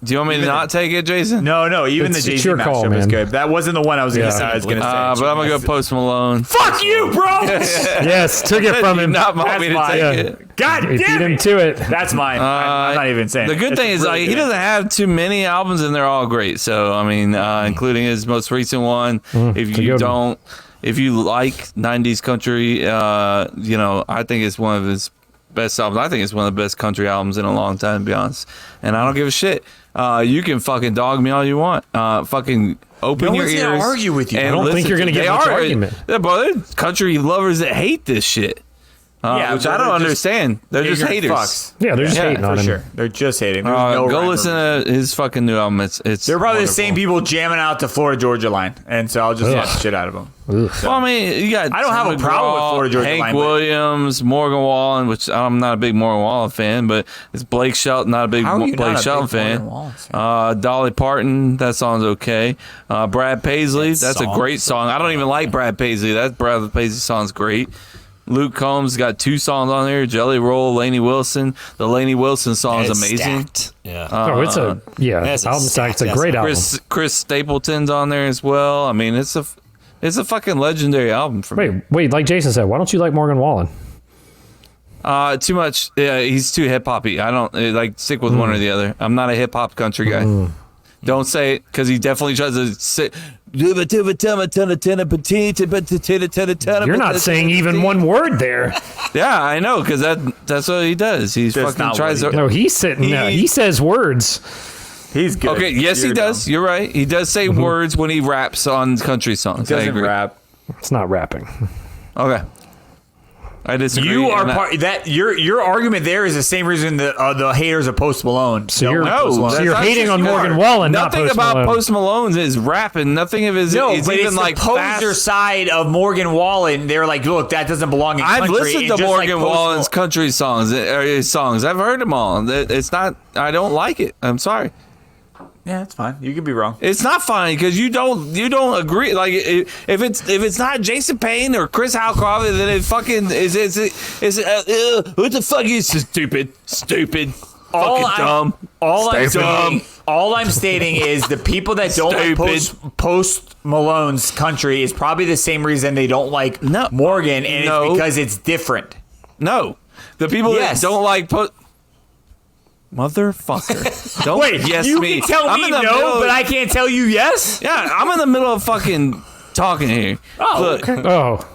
do you want me to not take it, Jason? No. Even It's the Jay-Z your call, mashup is man. good. That wasn't the one I was gonna Yeah. say. I was gonna say. But I'm gonna go Post Malone. Fuck you, bro. Yes, took it from You him. not want That's me to fine. take Yeah. it. God He beat damn him it. to it. That's mine. I'm not even saying. The good thing is really he good. doesn't have too many albums, and they're all great. So I mean, including his most recent one. If it's a you good one. if you like '90s country, I think it's one of his best albums. I think it's one of the best country albums in a long time, to be honest. And I don't give a shit. You can fucking dog me all you want. Fucking open No your one's ears. gonna argue with you. and I don't think listen you're to- gonna get they much are- argument. They're both country lovers that hate this shit. Yeah, which but I don't they're just understand. They're just ignorant haters. fucks. Yeah, they're just hating on For him. sure. They're just hating. There's no Go rhyme or listen reason. to his fucking new album. It's They're probably the wonderful. same people jamming out the Florida Georgia line, and so I'll just watch the shit out of them. Ugh. Well, I mean, you got I don't have Tim a problem with McGraw, Florida Georgia Hank Line, but- Williams, Morgan Wallen, which I'm not a big Morgan Wallen fan, but it's Blake Shelton, not a big How are you Blake not a Shelton big Morgan fan. Wallen fan? Dolly Parton, that song's okay. Brad Paisley, that's a song? great song. I don't even like Brad Paisley. That Brad Paisley song's great. Luke Combs got 2 songs on there. Jelly Roll, Lainey Wilson. The Lainey Wilson song is It's amazing. stacked. Yeah. Oh, it's a That's a album stack. It's a stack. great album. Chris Stapleton's on there as well. I mean, it's a fucking legendary album for me. Wait, like Jason said, why don't you like Morgan Wallen? Too much. Yeah, he's too hip hoppy. I don't like stick with one or the other. I'm not a hip hop country guy. Don't say it because he definitely tries to say. You're You're not saying even one word there. Yeah, I know because that's what he does. He's That's fucking not tries what to. No, he's sitting. He says words. He's good. Okay, yes, he You're does. dumb. You're right. He does say words when he raps on country songs. He I doesn't agree. rap. It's not rapping. Okay, I disagree. You are and I- part that your argument there is the same reason that the haters of Post Malone. So don't you're- like Post No, Malone. So you're that's hating not on true. Morgan Wallen, not Nothing Post about Malone. Post Malone's is rapping. Nothing of his. No, is but even it's like the poser fast. side of Morgan Wallen. They're like, look, that doesn't belong in country. I've listened and to just like Morgan Post Wallen's Malone- country songs. His songs. I've heard them all. It's not. I don't like it. I'm sorry. Yeah, that's fine. You could be wrong. It's not fine because you don't agree. Like if it's not Jason Payne or Chris Halcroft, then it fucking is. What the fuck is this stupid? Fucking dumb. All I'm stating is the people that don't like Stupid. Post Malone's country is probably the same reason they don't like No. Morgan, and No. it's because it's different. No, the people Yes. that don't like motherfucker. Don't Wait, yes you me. can tell I'm me in the no, middle of- but I can't tell you yes. Yeah, I'm in the middle of fucking talking here. Oh, Look, okay. Oh,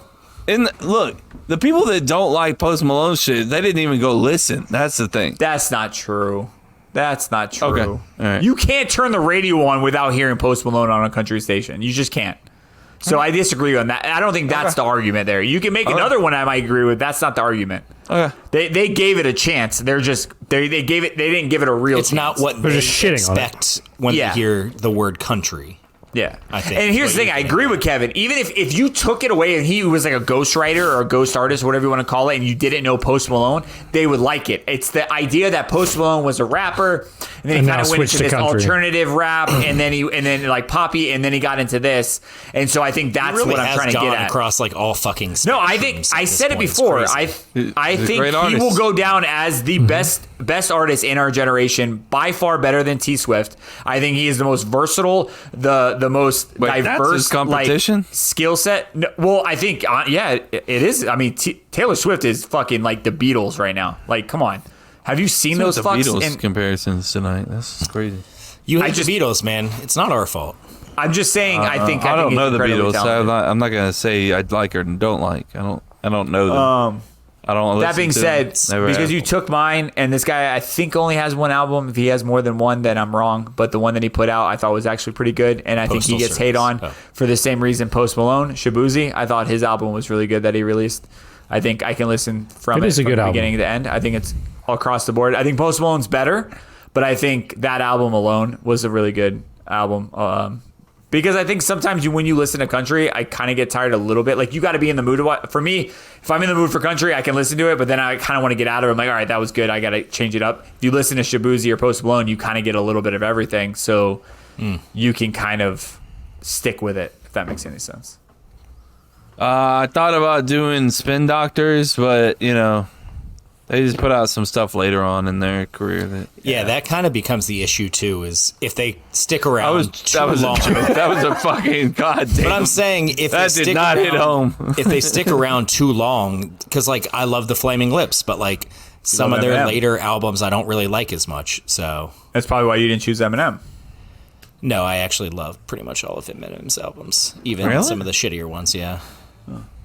look, the people that don't like Post Malone shit, they didn't even go listen. That's the thing. That's not true. That's not true. Okay. All right. You can't turn the radio on without hearing Post Malone on a country station. You just can't. So I disagree on that. I don't think that's the argument there. You can make another one I might agree with. That's not the argument. Okay. They gave it a chance. They're just they gave it. They didn't give it a real. It's chance. not what They're they just shitting on it. expect when Yeah. they hear the word country. Yeah, I think And here's what the thing: you're I getting agree at. with Kevin. Even if you took it away and he was like a ghostwriter or a ghost artist, whatever you want to call it, and you didn't know Post Malone, they would like it. It's the idea that Post Malone was a rapper, and then And he now kind of went switched into to this country. alternative rap, and then like poppy, and then he got into this, and so I think that's Really what I'm has trying to gone get at. across like all fucking. No, I think spectrums at I this said it point. It's before. crazy. I He's a think great he artist. will go down as the best artist in our generation, by far better than T Swift. I think he is the most versatile, the most Wait, that's diverse his competition? skill set. No, well, I think it is. I mean, Taylor Swift is fucking like the Beatles right now. Like, come on, have you seen those the fucks? Beatles And comparisons tonight. That's crazy. You hate I just- the Beatles, man. It's not our fault. I'm just saying. I think I don't he's know the incredibly Beatles. So talented. I'm not gonna say I like or don't like. I don't know them. I don't. That being said, because you took mine, and this guy I think only has one album. If he has more than one, then I'm wrong. But the one that he put out, I thought was actually pretty good, and I think he gets hate on for the same reason. Post Malone, Shabuzi, I thought his album was really good that he released. I think I can listen from the beginning to the end. I think it's all across the board. I think Post Malone's better, but I think that album alone was a really good album. Because I think sometimes when you listen to country, I kind of get tired a little bit. Like, you got to be in the mood. For me, if I'm in the mood for country, I can listen to it, but then I kind of want to get out of it. I'm like, all right, that was good. I got to change it up. If you listen to Shabuzi or Post Malone, you kind of get a little bit of everything. So you can kind of stick with it, if that makes any sense. I thought about doing Spin Doctors, but, you know, they just put out some stuff later on in their career. That kind of becomes the issue, too, is if they stick around too long. That was a fucking goddamn. But I'm saying if that they did not hit home. If they stick around too long, because, like, I love the Flaming Lips, but, like, some of their later albums I don't really like as much. So that's probably why you didn't choose Eminem. No, I actually love pretty much all of Eminem's albums, even some of the shittier ones, yeah.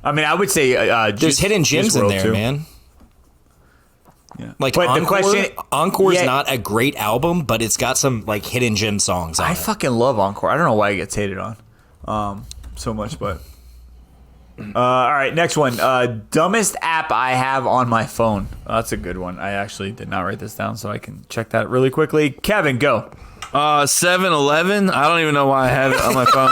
I mean, I would say there's hidden gems in there, man. Yeah. Like, but Encore's not a great album, but it's got some like hidden gem songs on it. I fucking love Encore. I don't know why it gets hated on so much, but all right, next one. Dumbest app I have on my phone. That's a good one. I actually did not write this down, so I can check that really quickly. Kevin, go. 7-Eleven. I don't even know why I have it on my phone.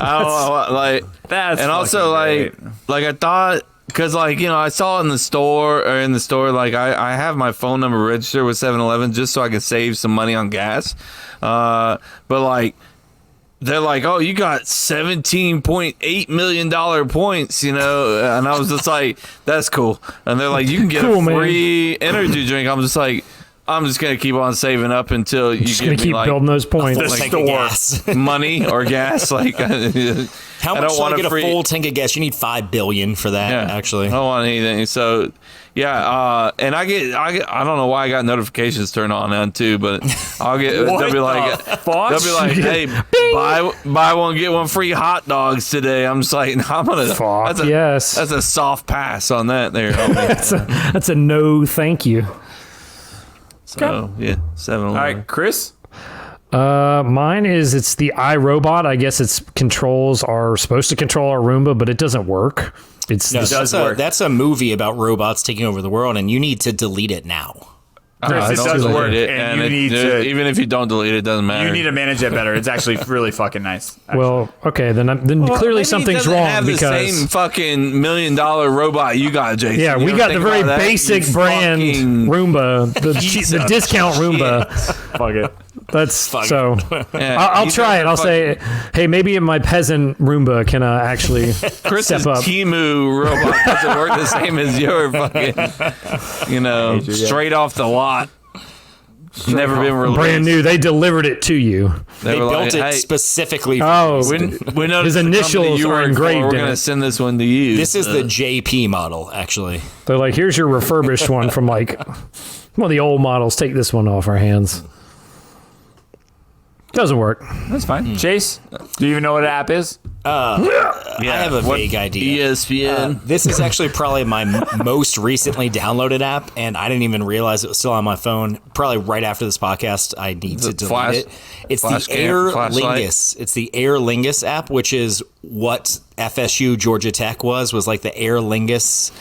I don't know, like that's and also like I thought. Because, like, you know, I saw it in the store, like, I have my phone number registered with 7-Eleven just so I can save some money on gas. But, like, they're like, oh, you got $17.8 million points, you know? And I was just like, that's cool. And they're like, you can get a free energy drink. I'm just like, I'm just going to keep on saving up until you get me, keep like, building those points. Like money or gas. Like, how much do I get a full tank of gas? You need $5 billion for that, actually. I don't want anything. So, yeah, and I don't know why I got notifications turned on too, but I'll get, they'll be like, hey, buy one, get one free hot dogs today. I'm just like, I'm going to, that's a soft pass on that there. that's a no thank you. So, yeah, 7-Eleven. All right, Chris? Mine is it's the iRobot. I guess it's supposed to control our Roomba, but it doesn't work. It does work. That's a movie about robots taking over the world, and you need to delete it now. Chris, it does work, and you need to, even if you don't delete it, doesn't matter. You need to manage it better. It's actually really fucking nice. Actually. Well, okay, then clearly something's wrong have because the same fucking $1 million robot you got, Jason. Yeah, we got the very basic brand Roomba, the discount Roomba. Fuck it. That's so. I'll try it. I'll say, hey, maybe in my peasant Roomba can actually Chris's step up. Timu robot doesn't work the same as your fucking, you know, straight off the lot. Never been released. Brand new. They delivered it to you. They built it specifically. Oh, we know his initials are engraved. We're going to send this one to you. This is the JP model, actually. They're like, here's your refurbished one from like one of the old models. Take this one off our hands. Doesn't work. That's fine. Chase, do you even know what an app is? I have a vague idea. ESPN. This is actually probably my most recently downloaded app, and I didn't even realize it was still on my phone. Probably right after this podcast, I need to delete it. It's the Aer Lingus. It's the Aer Lingus app, which is what FSU Georgia Tech was like the Aer Lingus.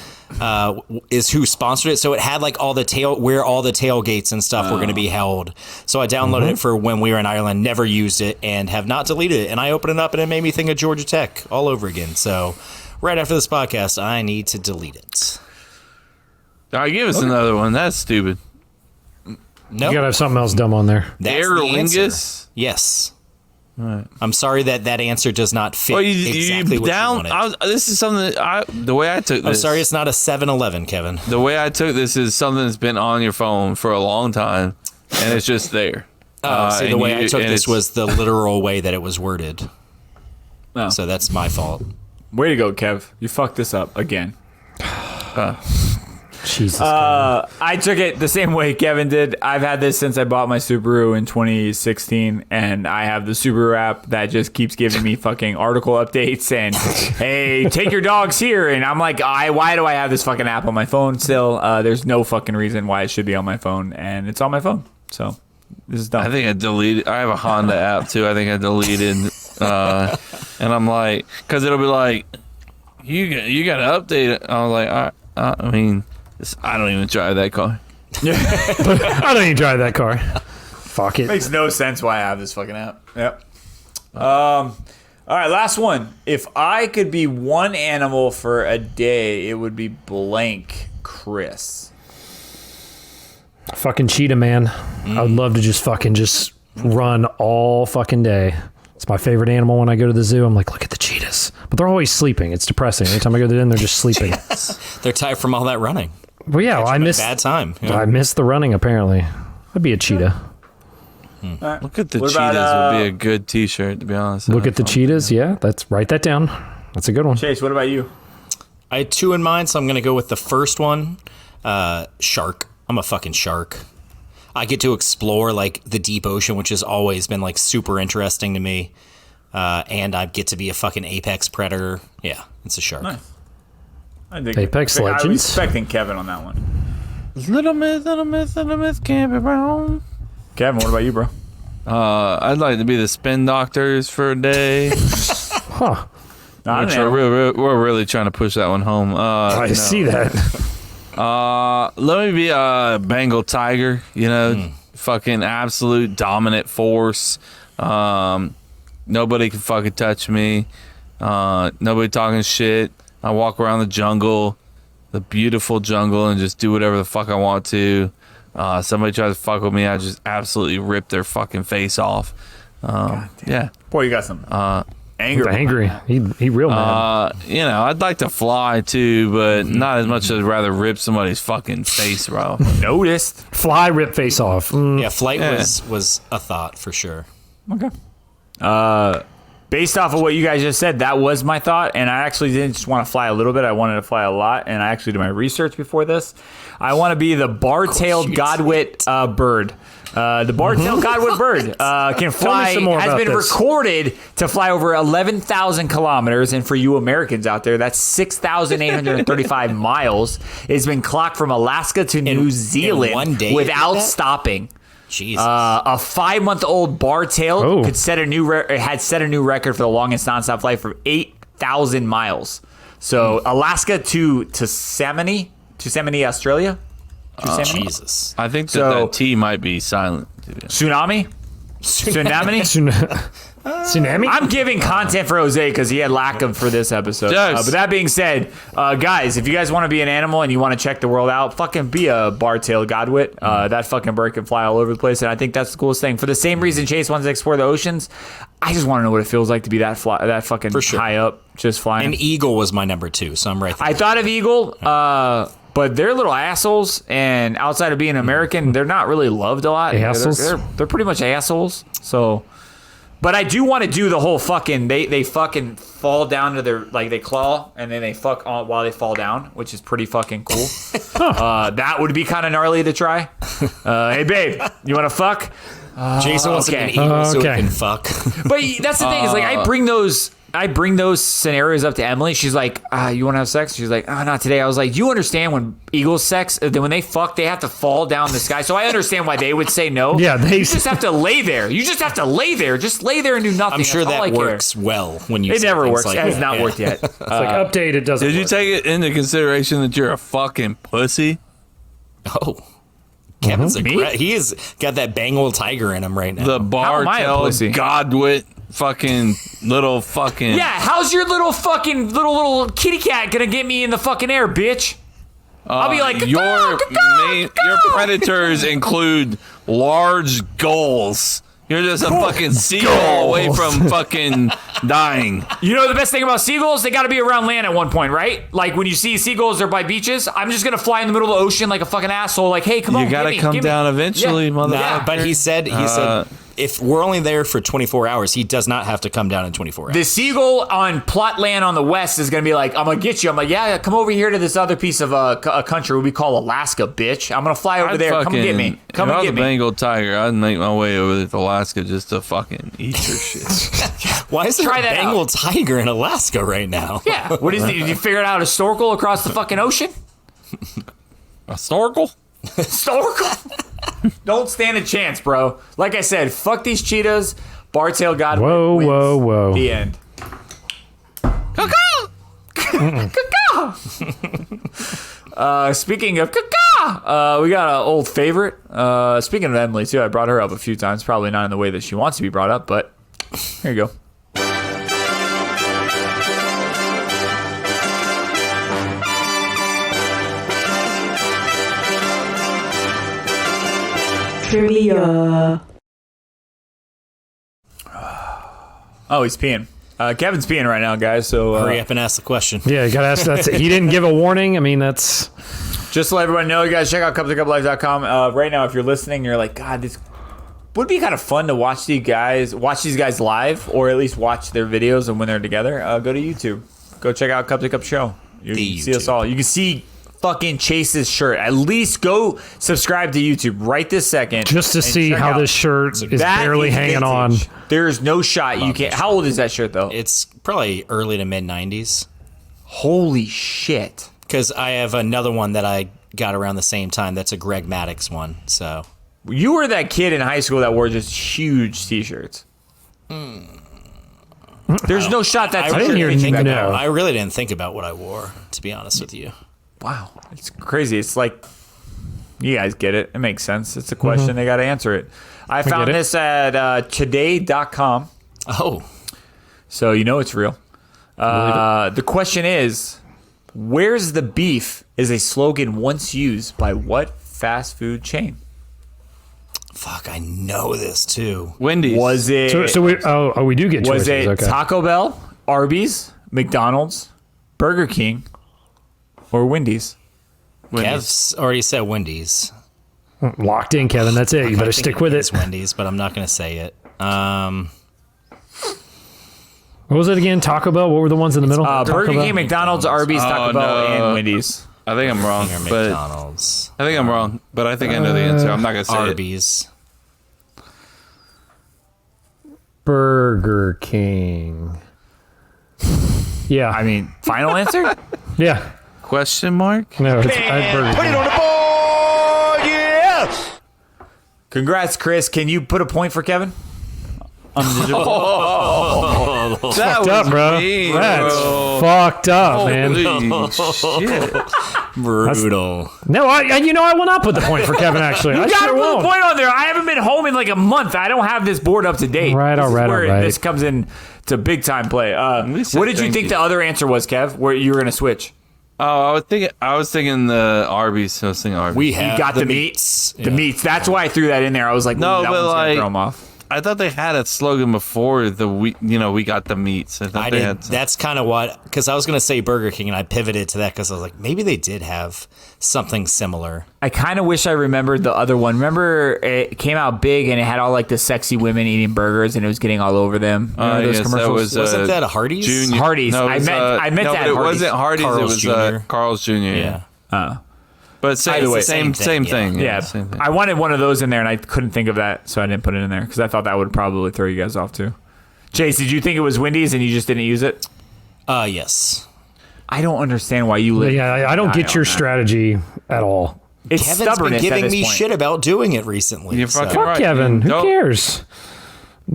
Is who sponsored it, so it had like all the where all the tailgates and stuff were going to be held. So I downloaded it for when we were in Ireland, never used it, and have not deleted it. And I opened it up, and it made me think of Georgia Tech all over again. So right after this podcast, I need to delete it. All right, give us another one. That's stupid. No, you gotta have something else dumb on there. Aer Lingus. Yes. Right. I'm sorry that answer does not fit exactly what you wanted. This is something the way I took this. I'm sorry, it's not a 7-Eleven, Kevin. The way I took this is something that's been on your phone for a long time, and it's just there. See, the way I took this was the literal way that it was worded. Oh. So that's my fault. Way to go, Kev. You fucked this up again. Jesus. I took it the same way Kevin did. I've had this since I bought my Subaru in 2016, and I have the Subaru app that just keeps giving me fucking article updates and, hey, take your dogs here. And I'm like, why do I have this fucking app on my phone still? There's no fucking reason why it should be on my phone, and it's on my phone. So this is dumb. I think I deleted. I have a Honda app too. I think I deleted, and I'm like, because it'll be like, you got to update it. I was like, I mean, I don't even drive that car. I don't even drive that car. Fuck it. Makes no sense why I have this fucking app. Yep. All right, last one. If I could be one animal for a day, it would be blank Chris. Fucking cheetah, man. I would love to just run all fucking day. It's my favorite animal when I go to the zoo. I'm like, look at the cheetahs. But they're always sleeping. It's depressing. Anytime I go to the inn, they're just sleeping. They're tired from all that running. Well, yeah, I miss bad time. Yeah. I miss the running, apparently. I'd be a cheetah. Right. Look at the What cheetahs about, would be a good T-shirt, to be honest. Look at the cheetahs. Yeah, write that down. That's a good one. Chase, what about you? I had 2 in mind, so I'm going to go with the first one. Shark. I'm a fucking shark. I get to explore like the deep ocean, which has always been like super interesting to me. And I get to be a fucking apex predator. Yeah, it's a shark. Nice. I dig Apex it. I was Legends. expecting Kevin on that one. Little Miss can't be wrong. Kevin, what about you, bro? I'd like to be the spin doctors for a day. Huh. Not Which an animal. we're really trying to push that one home. I see that. Let me be a Bengal tiger, fucking absolute dominant force. Nobody can fucking touch me. Nobody talking shit. I walk around the jungle, the beautiful jungle, and just do whatever the fuck I want to. Somebody tries to fuck with me, I just absolutely rip their fucking face off. Yeah. Boy, you got some anger. Angry. He real mad. I'd like to fly too, but not as much as I'd rather rip somebody's fucking face, bro. Noticed. Fly, rip face off. Yeah, flight was a thought for sure. Okay. Based off of what you guys just said, that was my thought, and I actually didn't just want to fly a little bit. I wanted to fly a lot, and I actually did my research before this. I want to be the bar-tailed godwit bird. The bar-tailed godwit bird can fly, some more has about been this. recorded to fly over 11,000 kilometers, and for you Americans out there, that's 6,835 miles. It's been clocked from Alaska to New Zealand one day without stopping. Jesus. A 5-month-old bar-tailed had set a new record for the longest nonstop flight for 8,000 miles. So Alaska to Yosemite, Australia. Jesus. I think that T might be silent. Tsunami. Tsunami? I'm giving content for Jose because he had lack of for this episode. Yes. But that being said, guys, if you guys want to be an animal and you want to check the world out, fucking be a bar-tailed godwit. That fucking bird can fly all over the place, and I think that's the coolest thing. For the same reason Chase wants to explore the oceans, I just want to know what it feels like to be that fucking high up, just flying. An eagle was my number 2, so I'm right there. I thought of eagle, but they're little assholes, and outside of being American, they're not really loved a lot. Assholes? They're pretty much assholes. So, but I do want to do the whole fucking they fucking fall down to their they claw and then they fuck on while they fall down, which is pretty fucking cool. That would be kind of gnarly to try. Hey babe, you want to fuck? Jason wants to be an eagle so he can fuck. But that's the thing is I bring those scenarios up to Emily. She's like, you want to have sex? She's like, not today. I was like, you understand when eagles sex, then when they fuck, they have to fall down the sky. So I understand why they would say no. Yeah, you just have to lay there. You just have to lay there. Just lay there and do nothing. I'm sure That's all that I care. works well when you It say never things works. like It has that. not worked yet. It's like update, it doesn't Did you work. take it into consideration that you're a fucking pussy? Oh. Kevin's Me? he has got that Bengal tiger in him right now. The How am I a bar-tailed pussy? godwit fucking little fucking... Yeah, how's your little fucking little kitty cat gonna get me in the fucking air, bitch? I'll be like, your predators include large gulls. You're just a fucking seagull away from fucking dying. You know the best thing about seagulls? They got to be around land at one point, right? Like when you see seagulls, they're by beaches. I'm just gonna fly in the middle of the ocean like a fucking asshole. Like, hey, come on, You gotta give me, come give me. down eventually, Yeah. motherfucker. Nah, but he said if we're only there for 24 hours, he does not have to come down in 24 hours. The seagull on plot land on the west is going to be like, I'm going to get you. I'm like, yeah, come over here to this other piece of a country we call Alaska, bitch. I'm going to fly over there. Come and get me. Come and get me. If I was a Bengal tiger, I'd make my way over to Alaska just to fucking eat your shit. Why is there a Bengal tiger in Alaska right now? Yeah. What is it? Did you figure out a snorkel across the fucking ocean? A snorkel? Snorkel? Don't stand a chance, bro. Like I said, fuck these cheetahs. Bartail God wins. Whoa. The end. Speaking of caca, we got an old favorite. Speaking of Emily, too, I brought her up a few times. Probably not in the way that she wants to be brought up, but here you go. Trivia. Oh, he's peeing. Kevin's peeing right now, guys. So hurry up and ask the question. Yeah, you gotta ask. He didn't give a warning. I mean, that's just to let everyone know, you guys check out cupsofcuplife.com. Right now, if you're listening, you're like, God, this would be kind of fun to watch these guys live, or at least watch their videos and when they're together. Go to YouTube. Go check out Cup to Cup Show. You can see us all. You can see fucking Chase's shirt. At least go subscribe to YouTube right this second. Just to see how this shirt is barely hanging on. There's no shot you can't. How old is that shirt, though? It's probably early to mid 90s. Holy shit. Because I have another one that I got around the same time. That's a Greg Maddox one. So you were that kid in high school that wore just huge t-shirts. There's no shot that I really didn't think about what I wore, to be honest with you. Wow, it's crazy. It's like, you guys get it. It makes sense. It's a question. They got to answer it. I found this at today.com. Oh. So you know it's real. The question is, where's the beef is a slogan once used by what fast food chain? Fuck, I know this too. Wendy's. Was it? We do get choices. Was it Taco Bell, Arby's, McDonald's, Burger King, or Wendy's? Kev's already said Wendy's. Locked in, Kevin. That's it. You better stick with it. It's Wendy's, but I'm not going to say it. What was it again? Taco Bell? What were the ones in the middle? Burger King, McDonald's, Arby's, Taco Bell, and Wendy's. I think I'm wrong, but McDonald's. I think I'm wrong, but I think I know the answer. I'm not going to say Arby's. Burger King. Yeah. I mean, final answer? Yeah. Question mark? No, it's Burger King. Put it on the board, yes! Congrats, Chris. Can you put a point for Kevin? That Fucked up, bro. Mean, That's bro. fucked up, man. Holy shit. Brutal. No, I will not put the point for Kevin, actually. I You gotta sure put won't. a point on there. I haven't been home in like a month. I don't have this board up to date. All right. This comes in to big time play. What did you think the other answer was, Kev? Where you were gonna switch? Oh, I was thinking the Arby's. I was thinking Arby's. We have You got the meats. The meats. That's why I threw that in there. I was like, No, that but one's gonna like- throw him off. I thought they had a slogan before we got the meats. I did. That's kind of what, because I was going to say Burger King, and I pivoted to that because I was like, maybe they did have something similar. I kind of wish I remembered the other one. Remember, it came out big and it had all like the sexy women eating burgers and it was getting all over them. Remember those commercials? Wasn't that a Hardee's? Junior. Hardee's. No, I meant no, that. but it wasn't Hardee's. Carl's it was Jr. Carl's Jr. Yeah. But same same thing. thing. Yeah, Same thing. I wanted one of those in there, and I couldn't think of that, so I didn't put it in there because I thought that would probably throw you guys off too. Chase, did you think it was Wendy's and you just didn't use it? Yes. I don't understand why you live. Yeah, I don't get your strategy at all. It's Kevin's stubbornness been at giving this me point. shit about doing it recently. You're so. fucking Fuck right. Kevin. Who Don't- cares?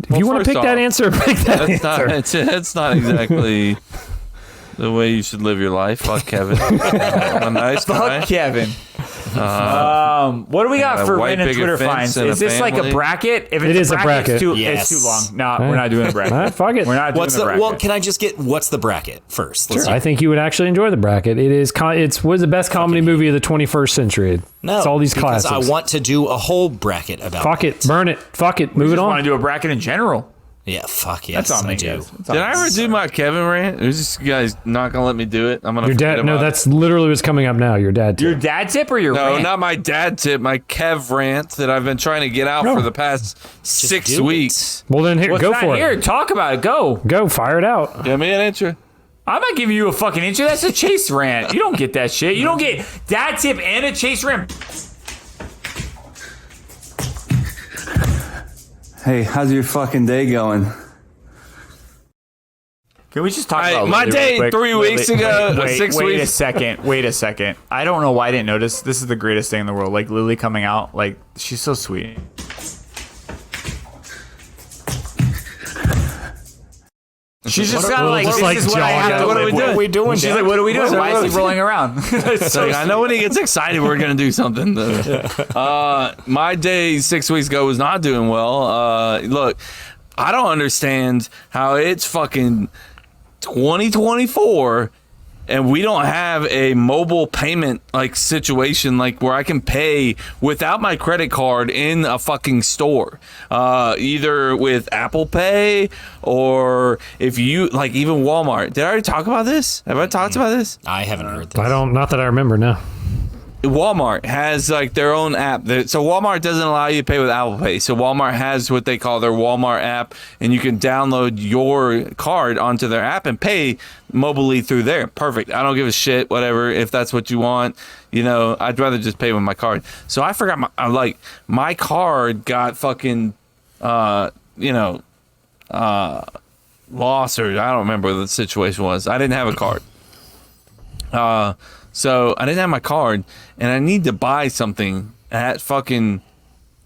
If you want to pick that answer, pick that answer. That's not exactly the way you should live your life. Fuck Kevin. I'm a nice guy. Fuck Kevin. What do we got for white random Twitter picket finds? fence and Is a this like a family? bracket? If It is a It's bracket. too Yes. long. No, we're not doing a bracket. All right, fuck it. We're not doing a bracket. Well, can I just get what's the bracket first? Let's I think you would actually enjoy the bracket. It's was the best comedy movie of the 21st century. No, it's all these because classics. I want to do a whole bracket about Fuck it, burn it. Fuck it, move it just want on. to do a bracket in general. Yeah, fuck yes, That's on me, I do. guys. That's Did on I me. ever do my Kevin rant? Is this guys not gonna let me do it? I'm gonna Your forget dad? No, about it. that's literally what's coming up now. Your dad. Your Tip. dad tip or your No, rant? not my dad tip. My Kev rant that I've been trying to get out for the past 6 do it. weeks. Well, then here, Well, it's go not for here. it. Talk about it. Go. Go, fire it out. Give me an intro. I'm not giving you a fucking intro. That's a Chase rant. You don't get that shit. You don't get dad tip and a Chase rant. Hey, how's your fucking day going? Can we just talk Hey, about my Lily day real quick? 3 weeks ago, Wait, 6 wait weeks. Wait a second. I don't know why I didn't notice. This is the greatest thing in the world. Like Lily coming out. Like she's so sweet. She's just kind of like, just this like is what I jog have to out. What are we live with. doing? What are we doing, She's Dad? like, what are we doing? What Why are is we he rolling around? It's so Like, I know when he gets excited, we're gonna do something. My day 6 weeks ago was not doing well. Look, I don't understand how it's fucking 2024 and we don't have a mobile payment like situation like where I can pay without my credit card in a fucking store, either with Apple Pay or if you like even Walmart. Did I already talk about this? Have I talked about this? I haven't heard this. I don't. Not that I remember. No. Walmart has like their own app. So Walmart doesn't allow you to pay with Apple Pay. So Walmart has what they call their Walmart app, and you can download your card onto their app and pay mobilely through there. Perfect. I don't give a shit, whatever, if that's what you want. You know, I'd rather just pay with my card. So I forgot my card got fucking, lost, or I don't remember what the situation was. I didn't have a card. So I didn't have my card, and I need to buy something at fucking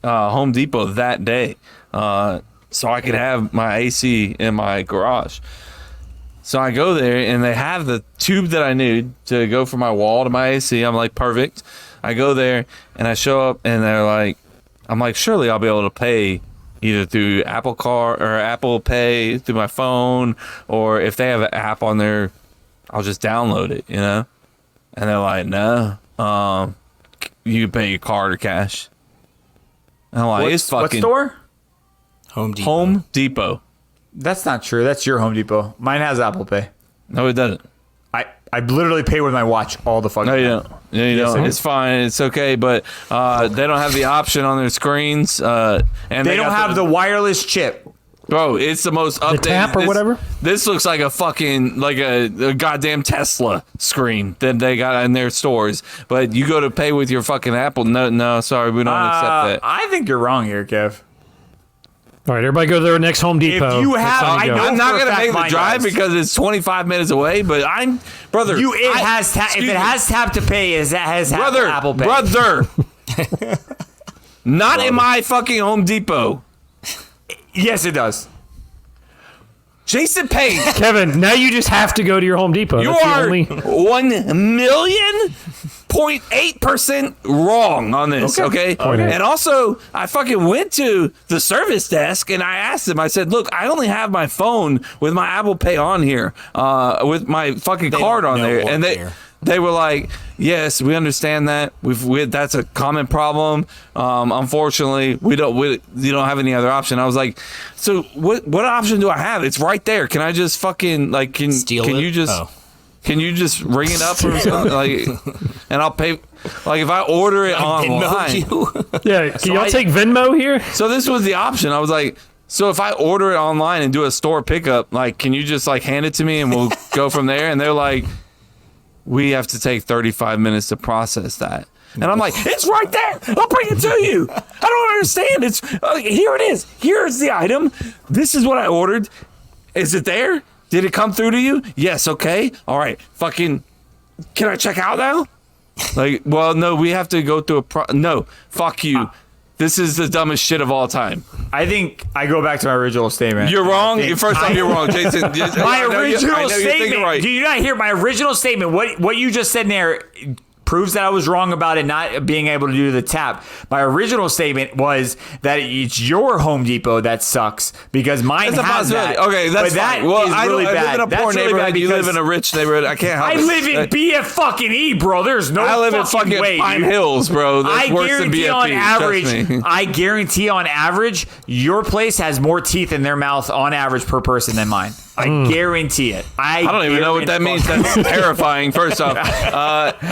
Home Depot that day, so I could have my AC in my garage. So I go there, and they have the tube that I need to go from my wall to my AC. I'm like, perfect. I go there, and I show up, and they're like, I'm like, surely I'll be able to pay either through Apple Car or Apple Pay through my phone, or if they have an app on there, I'll just download it, you know? And they're like, no, you can pay your card or cash. And I'm like, it's what fucking store? Home Depot. Home Depot. That's not true. That's your Home Depot. Mine has Apple Pay. No, it doesn't. I literally pay with my watch all the fucking No, you time. don't. No, you don't. It's fine. It's okay. But they don't have the option on their screens. And They don't have the wireless chip. Bro, it's the most updated. tap or whatever? This looks like a fucking, like a goddamn Tesla screen that they got in their stores. But you go to pay with your fucking Apple. No, sorry, we don't accept that. I think you're wrong here, Kev. All right, everybody go to their next Home Depot. If you Next have- time you I go. know I'm not for a gonna fact make the mine drive does. because it's 25 minutes away. But I'm, brother. If it has tap to pay, it has brother, Apple Pay. brother. Not in my fucking Home Depot. Yes, it does. Jason Payne, Kevin, now you just have to go to your Home Depot. you That's the are only- 1,000,000.8% wrong on this, okay? And also, I fucking went to the service desk and I asked them, I said, look, I only have my phone with my Apple Pay on here, with my fucking card don't on know there. or And care. they were like, yes, we understand that. That's a common problem. Unfortunately, you don't have any other option. I was like, so what option do I have? It's right there. Can I just fucking like can you just ring it up or something? Like, and I'll pay. Like if I order it online. Yeah, can y'all take Venmo here? So this was the option. I was like, so if I order it online and do a store pickup, like, can you just like hand it to me and we'll go from there? And they're like, we have to take 35 minutes to process that. And I'm like, it's right there. I'll bring it to you. I don't understand. It's here it is. Here's the item. This is what I ordered. Is it there? Did it come through to you? Yes. Okay. All right. Fucking, can I check out now? Like, well, no, we have to go through no, fuck you. This is the dumbest shit of all time. I think I go back to my original statement. You're wrong. First off, you're wrong, Jason. My original You're statement. right. Do you not hear my original statement? What you just said there proves that I was wrong about it not being able to do the tap. My original statement was that it's your Home Depot that sucks because mine has that. Okay, that's but fine. Well, I really live in a That's poor really neighborhood. bad You live in a rich neighborhood. I can't help I it. live in BF bro. There's no I live in fucking fucking way, Pine dude. Hills, bro. That's I worse than guarantee BFP. on average, Trust me. I guarantee on average, your place has more teeth in their mouth on average per person than mine. I guarantee it. I don't even know what that means. That's terrifying. First off,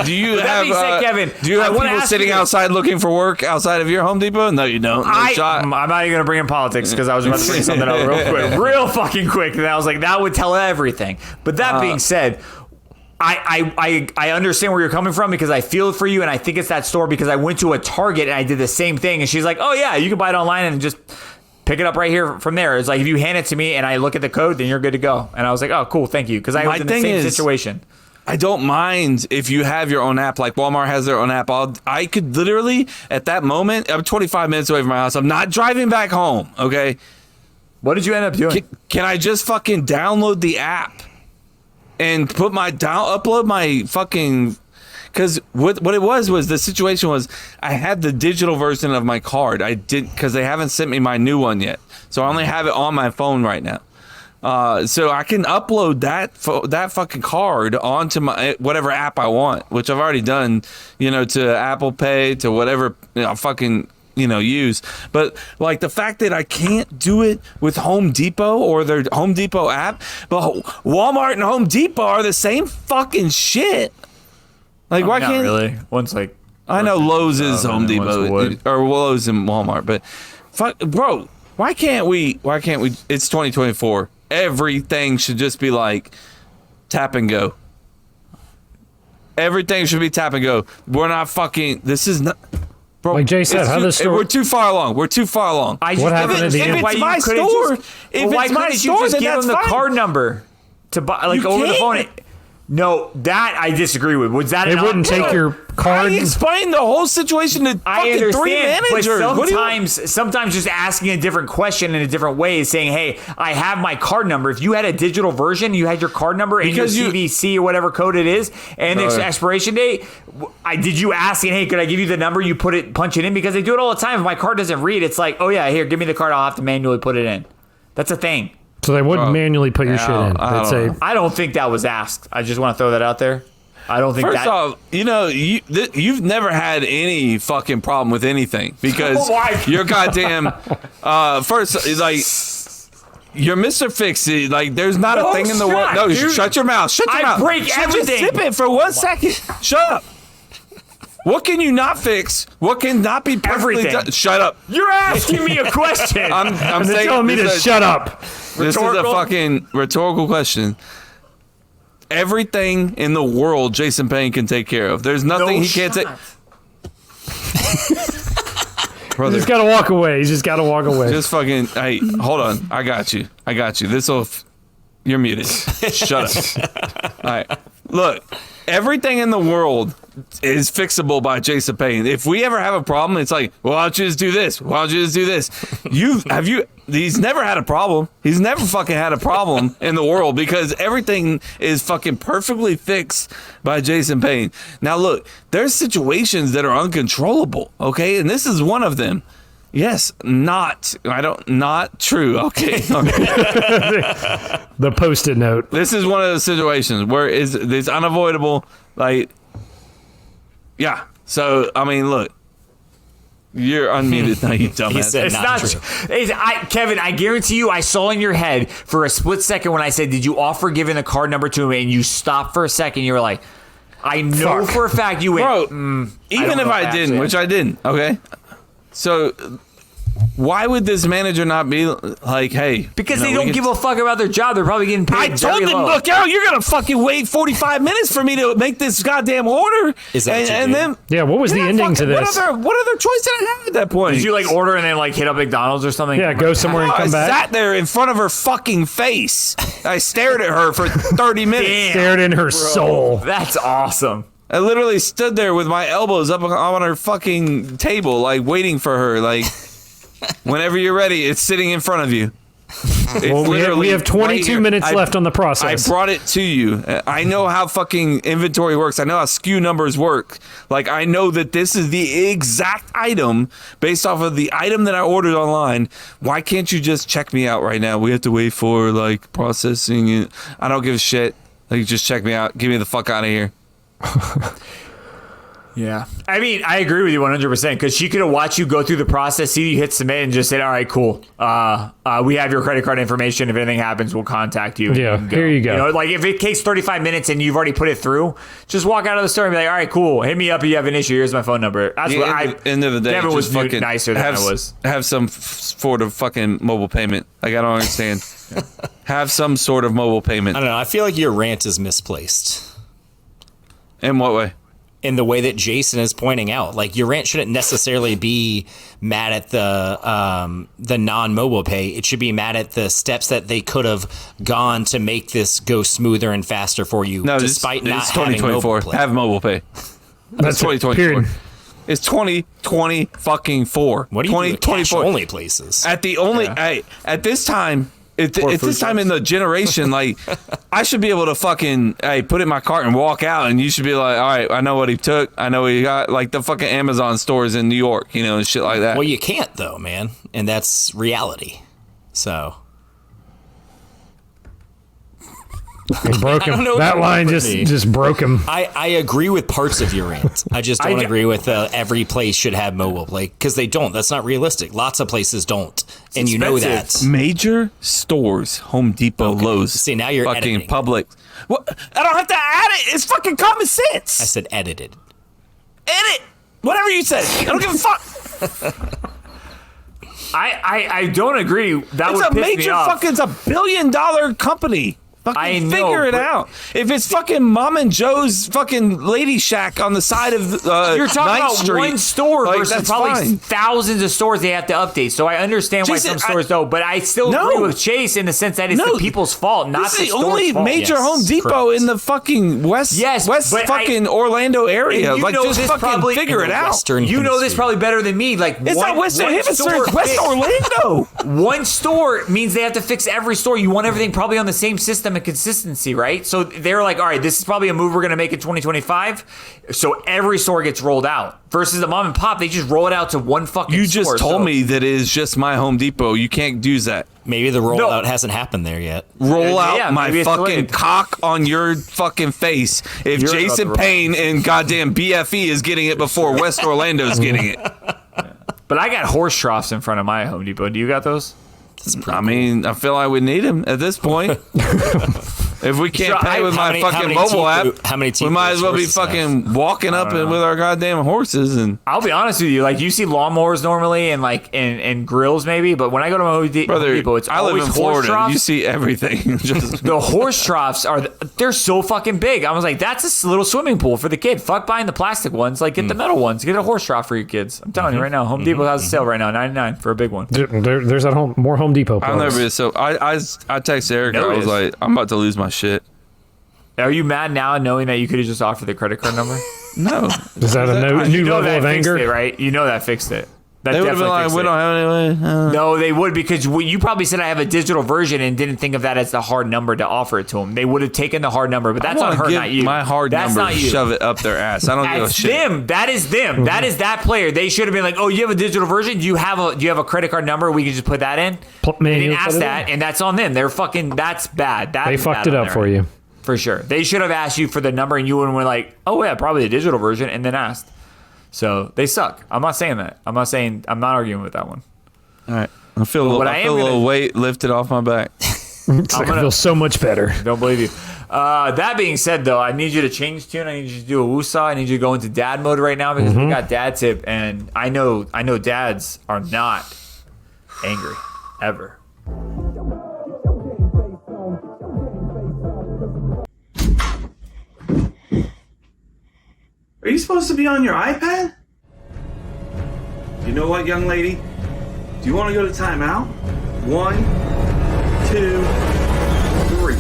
do you have being said, Kevin, do you I have wanna people ask sitting you this. outside looking for work outside of your Home Depot? No, you don't. No shot. I'm not even going to bring in politics because I was about to bring something up real fucking quick. And I was like, that would tell everything. But that being said, I understand where you're coming from because I feel it for you, and I think it's that store because I went to a Target and I did the same thing, and she's like, oh yeah, you can buy it online and just pick it up right here from there. It's like if you hand it to me and I look at the code, then you're good to go. And I was like, oh cool, thank you, because I was in the same situation. I don't mind if you have your own app, like Walmart has their own app. I could literally, at that moment, I'm 25 minutes away from my house. I'm not driving back home, okay? What did you end up doing? Can I just fucking download the app and upload my fucking... Because what it was the situation was I had the digital version of my card. I did because they haven't sent me my new one yet. So I only have it on my phone right now. So I can upload that fucking card onto my whatever app I want, which I've already done, to Apple Pay, to whatever fucking use. But like the fact that I can't do it with Home Depot or their Home Depot app, but Walmart and Home Depot are the same fucking shit. Like why can't really? One's like I know Lowe's is Home Depot or Lowe's and Walmart, but fuck, bro, why can't we? It's 2024. Everything should just be like tap and go. Everything should be tap and go. We're not fucking. This is not. Bro, like Jay said, how the store. We're too far along. What happened at the end? If it's my store, if it's my store, then give them the card number to buy, like over the phone. No, that I disagree with. Was that it wouldn't take your card? I explained the whole situation to fucking 3 managers. But sometimes just asking a different question in a different way is saying, hey, I have my card number. If you had a digital version, you had your card number and your CVC or whatever code it is and the expiration date, did you ask, hey, could I give you the number? You punch it in because they do it all the time. If my card doesn't read, it's like, oh yeah, here, give me the card. I'll have to manually put it in. That's a thing. So they wouldn't manually put your shit in. They'd say, I don't think that was asked. I just want to throw that out there. I don't think First off, you've never had any fucking problem with anything because you're goddamn. First, like you're Mr. Fix-It. Like there's not a thing in the world. No, dude, shut your mouth. Shut your mouth. I break everything. Just sip it for 1 second. Shut up. What can you not fix? What can not be perfectly done? Shut up. You're asking me a question. I'm saying, telling me to shut up. This is a fucking rhetorical question. Everything in the world Jason Payne can take care of. There's nothing he can't take. He's just got to walk away. He's just got to walk away. Just fucking, hey, hold on. I got you. You're muted. Shut up. All right. Look, everything in the world is fixable by Jason Payne. If we ever have a problem, it's like, well, why don't you just do this? Why don't you just do this? He's never had a problem. He's never fucking had a problem in the world because everything is fucking perfectly fixed by Jason Payne. Now, look, there's situations that are uncontrollable, okay? And this is one of them. Yes, not true. Okay. The Post-it note. This is one of those situations where it's unavoidable. Like, yeah. So, I mean, look. You're unmuted now, you dumbass. It's not true. Kevin, I guarantee you I saw in your head for a split second when I said, did you offer giving the card number to him? And you stopped for a second. You were like, I know for a fact you went, bro, even if I didn't, which I didn't, okay? So why would this manager not be like, hey? Because they don't give a fuck about their job. They're probably getting paid. I told them, look, you're going to fucking wait 45 minutes for me to make this goddamn order. Is that and then, yeah, what was the ending to this? What other choice did I have at that point? Did you like order and then like hit up McDonald's or something? Yeah, go somewhere and come back. I sat there in front of her fucking face. I stared at her for 30 minutes. Damn, stared in her soul. That's awesome. I literally stood there with my elbows up on her fucking table, like waiting for her, like... Whenever you're ready, it's sitting in front of you. Well, we have 22 minutes left on the process. I brought it to you. I know how fucking inventory works. I know how SKU numbers work. Like, I know that this is the exact item based off of the item that I ordered online. Why can't you just check me out right now? We have to wait for, like, processing. I don't give a shit. Like, just check me out. Get me the fuck out of here. Yeah. I mean, I agree with you 100% because she could have watched you go through the process, see you hit submit, and just said, all right, cool. We have your credit card information. If anything happens, we'll contact you. Yeah, here you go. You know, like if it takes 35 minutes and you've already put it through, just walk out of the store and be like, all right, cool. Hit me up if you have an issue. Here's my phone number. That's what I. End of the day, Devin was just fucking nicer than I was. Have some sort of fucking mobile payment. Like, I don't understand. Have some sort of mobile payment. I don't know. I feel like your rant is misplaced. In what way? In the way that Jason is pointing out, like your rant shouldn't necessarily be mad at the non-mobile pay. It should be mad at the steps that they could have gone to make this go smoother and faster for you, No, despite it's not having 2024. mobile pay. Have mobile pay. That's 2024. It's 2020 fucking 4. What do you do at cash only places? At the only at this time. At this time in the generation, like, I should be able to fucking put it in my cart and walk out, and you should be like, all right, I know what he took, I know what he got, like the fucking Amazon stores in New York, you know, and shit like that. Well, you can't though, man, and that's reality. So He broke him. That line just broke him. I agree with parts of your rant. I just don't agree with every place should have mobile play because they don't. That's not realistic. Lots of places don't, and you know that. Major stores, Home Depot, Lowe's. See, now you're fucking editing. Public. What? I don't have to add it. It's fucking common sense. I said edited. Edit whatever you said. I don't give a fuck. I don't agree. That It's would a piss major me off. fucking. It's $1 billion company. Fucking I know, figure it but- out. If it's fucking Mom and Joe's fucking Lady Shack on the side of You're talking 9th about Street, one store like, versus that's probably fine. thousands of stores they have to update. So I understand why Jason, some stores don't, but I still agree with Chase in the sense that it's the people's fault, not This the is the store's only fault. major Home Depot in the fucking west but fucking Orlando area. And you Like, know just this fucking probably- figure it out. You know this probably better than me. Like It's not Western Hemisphere, it's West Orlando. One store means they have to fix every store. You want everything probably on the same system and consistency, right? So they're like, all right, this is probably a move we're going to make in 2025. So every store gets rolled out. Versus the mom and pop, they just roll it out to one fucking store. You just told me that it is just my Home Depot. You can't do that. Maybe the rollout hasn't happened there yet. Roll out Yeah, my maybe it's fucking delayed. cock on your fucking face if You're Jason about to roll. Payne and goddamn BFE is getting it before West Orlando's getting it. But I got horse troughs in front of my Home Depot. Do you got those? I mean, I feel like we need them at this point. If we can't pay with my fucking mobile app, we might as well be fucking walking up with our goddamn horses. And I'll be honest with you, like you see lawnmowers normally and like and grills maybe, but when I go to my Home Depot, it's I live always in horse Florida. troughs. You see everything. Just The horse troughs they're so fucking big. I was like, that's a little swimming pool for the kid. Fuck buying the plastic ones. Like get the metal ones. Get a horse trough for your kids. I'm telling you right now, Home Depot has a sale right now, $99 for a big one. There's that more Home Depot. I'll never be so. I texted Erica. No, I it was is. like, I'm about to lose my shit. Are you mad now knowing that you could have just offered the credit card number? No. Is that a You new know level that of fixed anger? it, right? You know that fixed it. That They would have been definitely like, fixed we it. don't have any way. No, they would because you probably said I have a digital version and didn't think of that as the hard number to offer it to them. They would have taken the hard number, but that's I on wanna her, give not you. my hard that's number, not you. shove it up their ass. I don't give a That's shit. them. That is them. That is that player. They should have been like, "Oh, you have a digital version? Do you have a credit card number? We can just put that in." They didn't ask that, and that's on them. They're fucking. That's bad. They fucked it up for you. For sure. They should have asked you for the number, and you wouldn't were like, "Oh yeah, probably the digital version," and then asked. So they suck. I'm not saying that. I'm not arguing with that one. All right. I feel a little weight lifted off my back. I feel so much better. Don't believe you. That being said, though, I need you to change tune. I need you to do a woosah. I need you to go into dad mode right now because we got dad tip, and I know dads are not angry ever. Are you supposed to be on your iPad? You know what, young lady? Do you want to go to timeout? 1, 2, 3.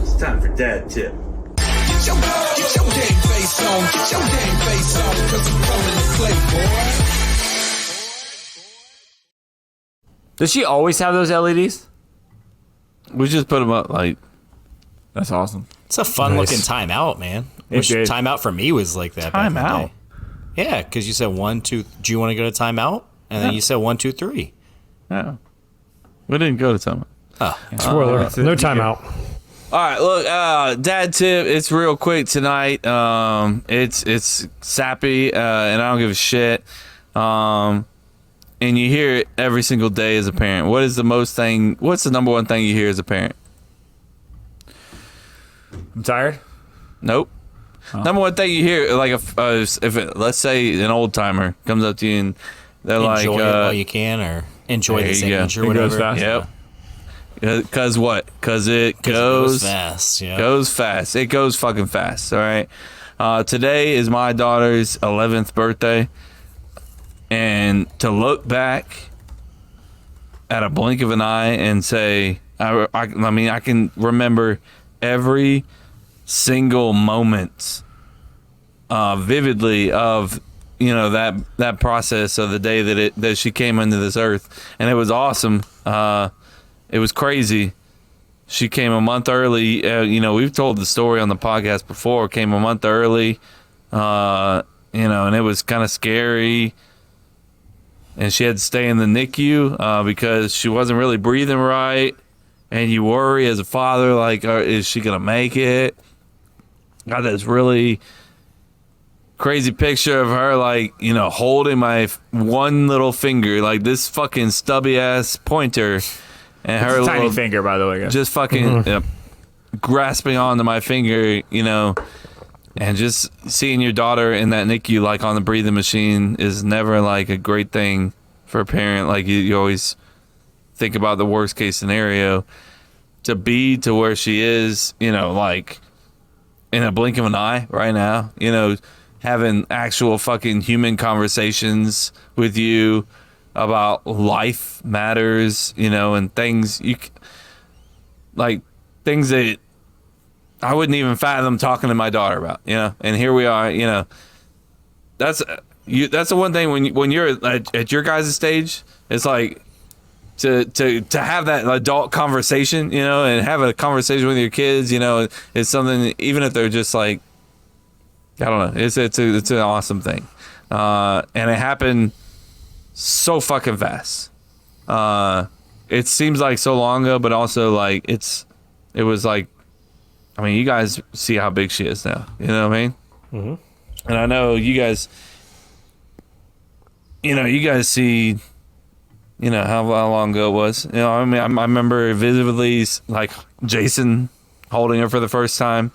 It's time for dad tip. Get your game face on. Get your game face on. Cause I'm coming to play, boy. Does she always have those LEDs? We just put them up like. That's awesome. It's a fun looking timeout, man. Which timeout for me was like that. Timeout. Back in the day. Yeah, because you said 1, 2. Do you want to go to timeout? And then you said 1, 2, 3. Yeah. We didn't go to timeout. Oh, spoiler. No timeout. All right, look, dad tip. It's real quick tonight. It's sappy, and I don't give a shit. And you hear it every single day as a parent. What's the number one thing you hear as a parent? I'm tired. Nope. Number one thing you hear, like let's say an old timer comes up to you and they're enjoy like, it while you can, or enjoy the sandwich or whatever. Goes fast. Yep. Because what? Because it goes fast. Yeah. Goes fast. It goes fucking fast. All right. Today is my daughter's 11th birthday, and to look back at a blink of an eye and say, I mean, I can remember every single moment vividly of that process of the day that she came into this earth, and it was awesome. It was crazy. She came a month early. We've told the story on the podcast before. Came a month early, and it was kind of scary. And she had to stay in the NICU because she wasn't really breathing right. And you worry as a father, like, is she gonna make it? Got this really crazy picture of her, like, holding my one little finger, like this fucking stubby ass pointer. And her little tiny finger, by the way, guys. Just fucking grasping onto my finger, and just seeing your daughter in that NICU, like on the breathing machine, is never like a great thing for a parent. Like you always think about the worst case scenario. To be to where she is, like in a blink of an eye right now, having actual fucking human conversations with you about life matters, and things things that I wouldn't even fathom talking to my daughter about, and here we are, that's the one thing when you're at your guys' stage, it's like to have that adult conversation, and have a conversation with your kids, is something, even if they're just like, I don't know, it's an awesome thing. And it happened so fucking fast. It seems like so long ago, but also like it was like, I mean, you guys see how big she is now. You know what I mean? Mm-hmm. And I know you guys, see, how long ago it was. I mean, I remember vividly, like Jason holding her for the first time,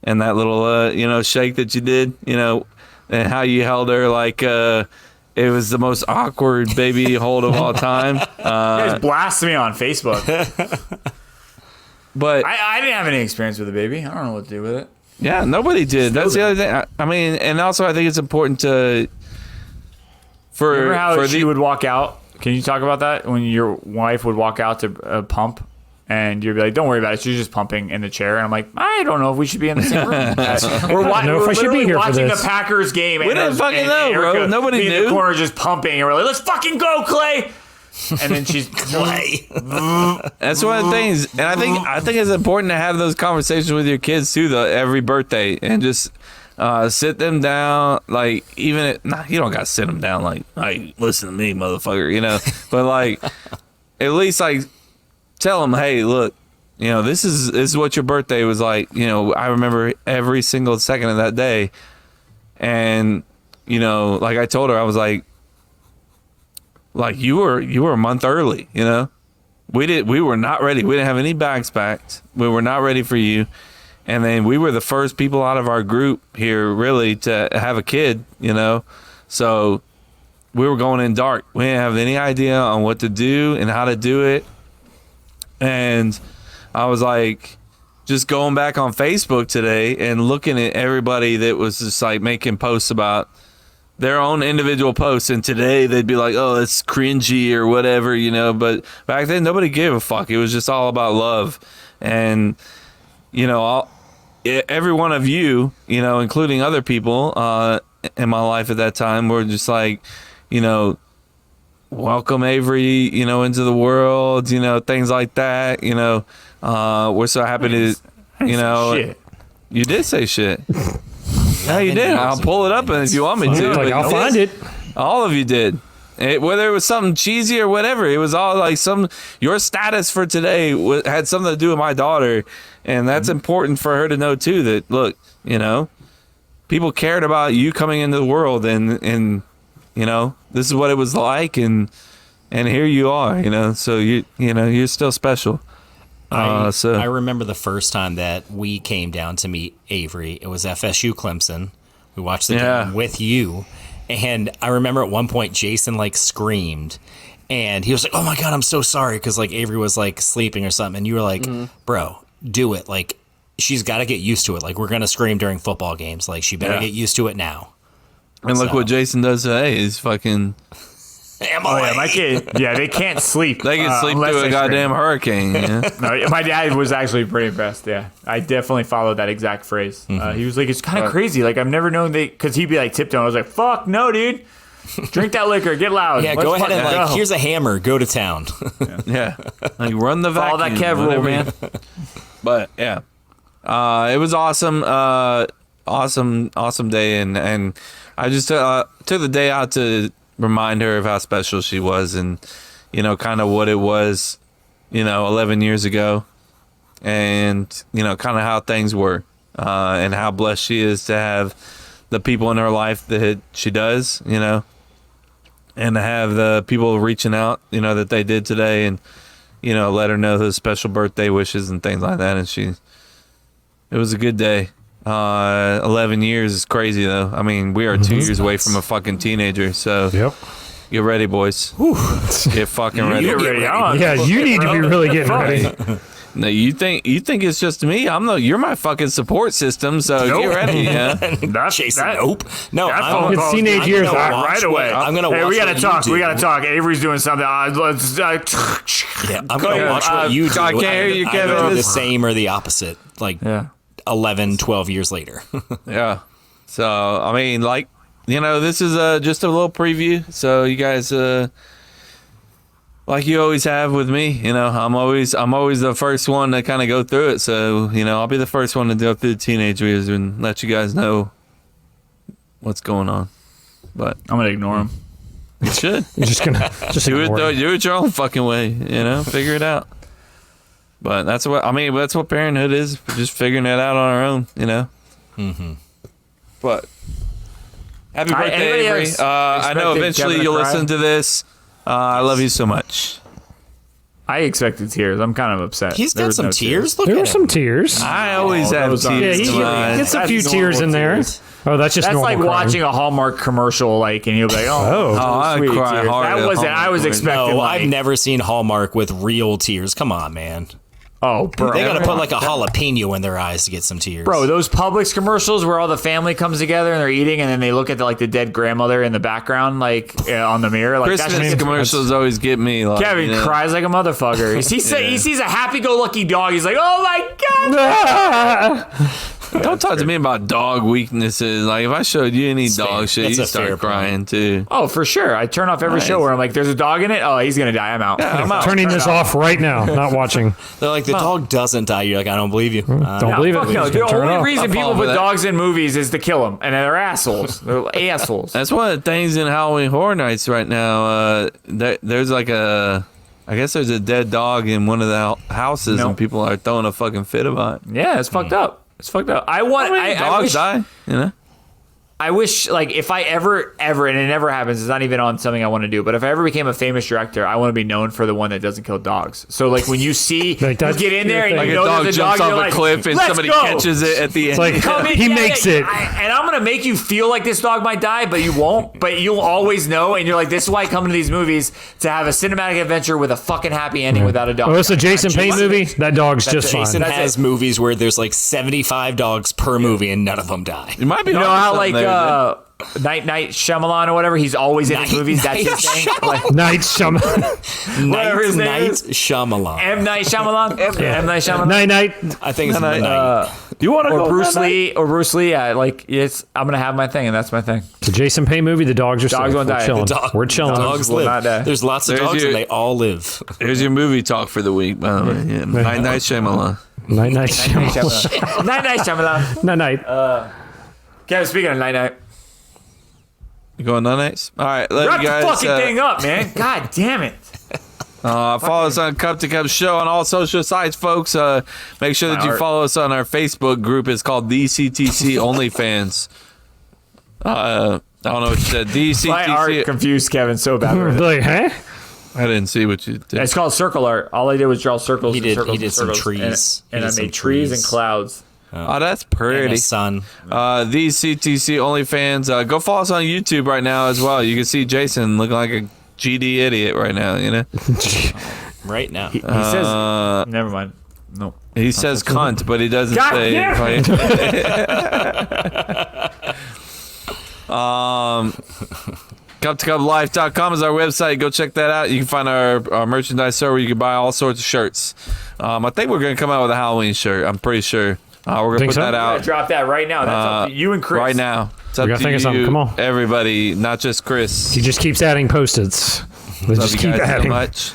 and that little, shake that you did, and how you held her like, it was the most awkward baby hold of all time. You guys blast me on Facebook. But I didn't have any experience with a baby. I don't know what to do with it. Yeah, nobody did. That's the other thing. I mean, and also I think it's important to remember how she would walk out. Can you talk about that? When your wife would walk out to pump, and you'd be like, "Don't worry about it. She's just pumping in the chair." And I'm like, "I don't know if we should be in the same room." we're watching the Packers game. We didn't fucking know, bro. Nobody knew. In the corner just pumping, and we're like, "Let's fucking go, Clay!" And then she's Clay. That's one of the things, and I think it's important to have those conversations with your kids too, though, every birthday, and just sit them down. Like, even you don't gotta sit them down. Like, listen to me, motherfucker. But like, at least like tell them, hey, look, this is what your birthday was like. I remember every single second of that day, and like I told her, I was like you were a month early. We were not ready. We didn't have any bags packed. We were not ready for you. And then we were the first people out of our group here really to have a kid, So we were going in dark. We didn't have any idea on what to do and how to do it. And I was like, just going back on Facebook today and looking at everybody that was just like making posts about their own individual posts, and today they'd be like, oh, it's cringy or whatever, but back then nobody gave a fuck. It was just all about love. And every one of you, including other people in my life at that time, were just like, welcome Avery, you know, into the world, you know, things like that. You know, we're so happy to, you know, Shit. you did say shit. No, you did. I'll pull it up, and if you want me to, Like, I'll find it. all of you did. Whether it was something cheesy or whatever, it was all like your status for today had something to do with my daughter, and that's important for her to know too. That look, you know, people cared about you coming into the world, and you know, this is what it was like, and here you are, you know, so you know, you're still special. I remember the first time that we came down to meet Avery. It was FSU Clemson. We watched the game with you. And I remember at one point Jason like screamed, and he was like, "Oh my God, I'm so sorry," because like Avery was like sleeping or something, and you were like, "Bro, do it. Like, she's got to get used to it. Like, we're gonna scream during football games. Like, she better get used to it now." And look what Jason does today. He's fucking. Yeah, my kid. Yeah, they can't sleep. They can sleep through a goddamn hurricane. Yeah? No, my dad was actually pretty impressed. Yeah, I definitely followed that exact phrase. He was like, "It's kind of crazy. Like, I've never known because he'd be like tiptoeing." I was like, "Fuck no, dude! Drink that liquor, get loud. Yeah, go ahead and like, here's a hammer. Go to town." Yeah, like run the vacuum. Follow that Kev rule, man. But yeah, it was awesome. Awesome day, and I just took the day out to remind her of how special she was, and you know, kind of what it was, you know, 11 years ago, and you know, kind of how things were, and how blessed she is to have the people in her life that she does, you know, and to have the people reaching out, you know, that they did today, and you know, let her know the special birthday wishes and things like that. And it was a good day. 11 years is crazy though. I mean, we are 2 years away from a fucking teenager, so get ready, boys. Get fucking ready. Get ready. Yeah, you need to be really getting ready. No, you think it's just me? You're my fucking support system, so get ready. Yeah. Jason, nope. No, It's teenage years right away. I'm gonna watch. Hey, we gotta talk. We gotta talk. Avery's doing something. Let's. Yeah, I'm gonna watch what you do. I can't hear you, Kevin. Either the same or the opposite. Like 11, 12 years later. Yeah. So I mean, like, you know, this is just a little preview. So you guys, like you always have with me, you know, I'm always the first one to kind of go through it. So you know, I'll be the first one to go through the teenage years and let you guys know what's going on. But I'm gonna ignore him. You should. You're just gonna do it your own fucking way. You know, figure it out. But that's what parenthood is. We're just figuring it out on our own, you know. But happy birthday, Avery. I know eventually you'll listen to this. I love you so much. I expected tears. I'm kind of upset. He's got some tears. There were some tears. I always have tears. Yeah, he gets a few tears in there. Oh, that's just normal like crying. watching a Hallmark commercial, like, and you'll be like, I sweet cry tears. hard. That wasn't. I was expecting. No, I've never seen Hallmark with real tears. Come on, man. Oh, bro. They gotta put like a jalapeno in their eyes to get some tears. Bro, those Publix commercials where all the family comes together and they're eating, and then they look at the dead grandmother in the background, like on the mirror. Like, Christmas commercials always get me. Like, Kevin cries like a motherfucker. He sees a happy-go-lucky dog. He's like, "Oh my god!" Don't talk to me about dog weaknesses. Like, if I showed you any dog shit, you start crying too. Oh, for sure. I turn off every show where I'm like, "There's a dog in it. Oh, he's gonna die. I'm out. Yeah, I'm out. Turning this off right now. Not watching. They're like, the dog doesn't die. You're like, I don't believe you. Don't believe it. No. The Turn it only off. reason people put dogs in movies is to kill them, and they're assholes. They're assholes. That's one of the things in Halloween Horror Nights right now. There's like I guess there's a dead dog in one of the houses, and people are throwing a fucking fit about it. Yeah, it's fucked up. It's fucked up. Dogs die, you know? I wish, like, if I ever, and it never happens, it's not even on something I want to do, but if I ever became a famous director, I want to be known for the one that doesn't kill dogs. So, like, when you see, you get in there and like you know a dog there's a jumps dog, off a cliff and somebody catches it at the end. It's like, he makes it. And I'm going to make you feel like this dog might die, but you won't. But you'll always know, and you're like, this is why I come to these movies, to have a cinematic adventure with a fucking happy ending without a dog. Oh, it's a Jason Payne movie? That dog's just fine. Jason has movies where there's like 75 dogs per movie and none of them die. You might be how, like, Night Shyamalan or whatever. He's always in his movies. That's his thing. Like, Night Shyamalan. whatever his name Night is. Shyamalan. M. Night Shyamalan. M. Night Shyamalan. Night. I think it's Night. You want to Or go Bruce Lee. Or Bruce Lee. Yeah, like I'm gonna have my thing, and that's my thing. It's a Jason Payne movie. The dogs are Dogs safe. won't We're die. chilling. The We're chilling. Dogs will not die. live. There's lots of There's dogs, your- and they all live. Here's your movie talk for the week, by the way. Yeah. Night Shyamalan. Night. Night Shyamalan. Shyamalan. Night. Kevin, speaking of night. You going nights? All right, let Wrap you guys the fucking thing up, man. God damn it. follow us on Cup to Cup Show on all social sites, folks. Make sure that you follow us on our Facebook group. It's called DCTC OnlyFans. I don't know what you said. My art DCTC. confused Kevin so bad. Like, huh? I didn't see what you did. It's called circle art. All I did was draw circles. He and did- circles he did and some circles. trees. And He I did some made trees and trees. clouds. Oh, that's And pretty. the sun. These CTC OnlyFans. Go follow us on YouTube right now as well. You can see Jason looking like a GD idiot right now. You know, Right now. He says, never mind. No. he says cunt, but he doesn't God say. damn Cup2cuplife.com is our website. Go check that out. You can find our merchandise store where you can buy all sorts of shirts. I think we're going to come out with a Halloween shirt. I'm pretty sure. We're going to Think put so? that out Drop that right now. That's up to you and Chris. right now. It's up We gotta to think of something. you, Come on. everybody, not just Chris. He just keeps adding Post-its. They Love just you keep guys so adding. much.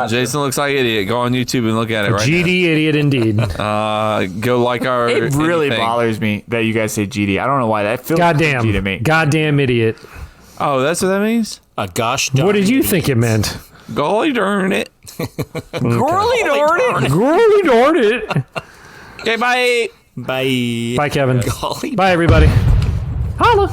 Jason looks like an idiot. Go on YouTube and look at it right GD idiot indeed. now. Go like our. It really anything. bothers me that you guys say GD. I don't know why. That feels like GD to me. Goddamn idiot. Oh, that's what that means? Gosh What darn did you idiot. think it meant? Golly darn it. Girly darn it. Golly darn it. Okay, bye. Bye. Bye, Kevin. Golly Bye, everybody. Holla.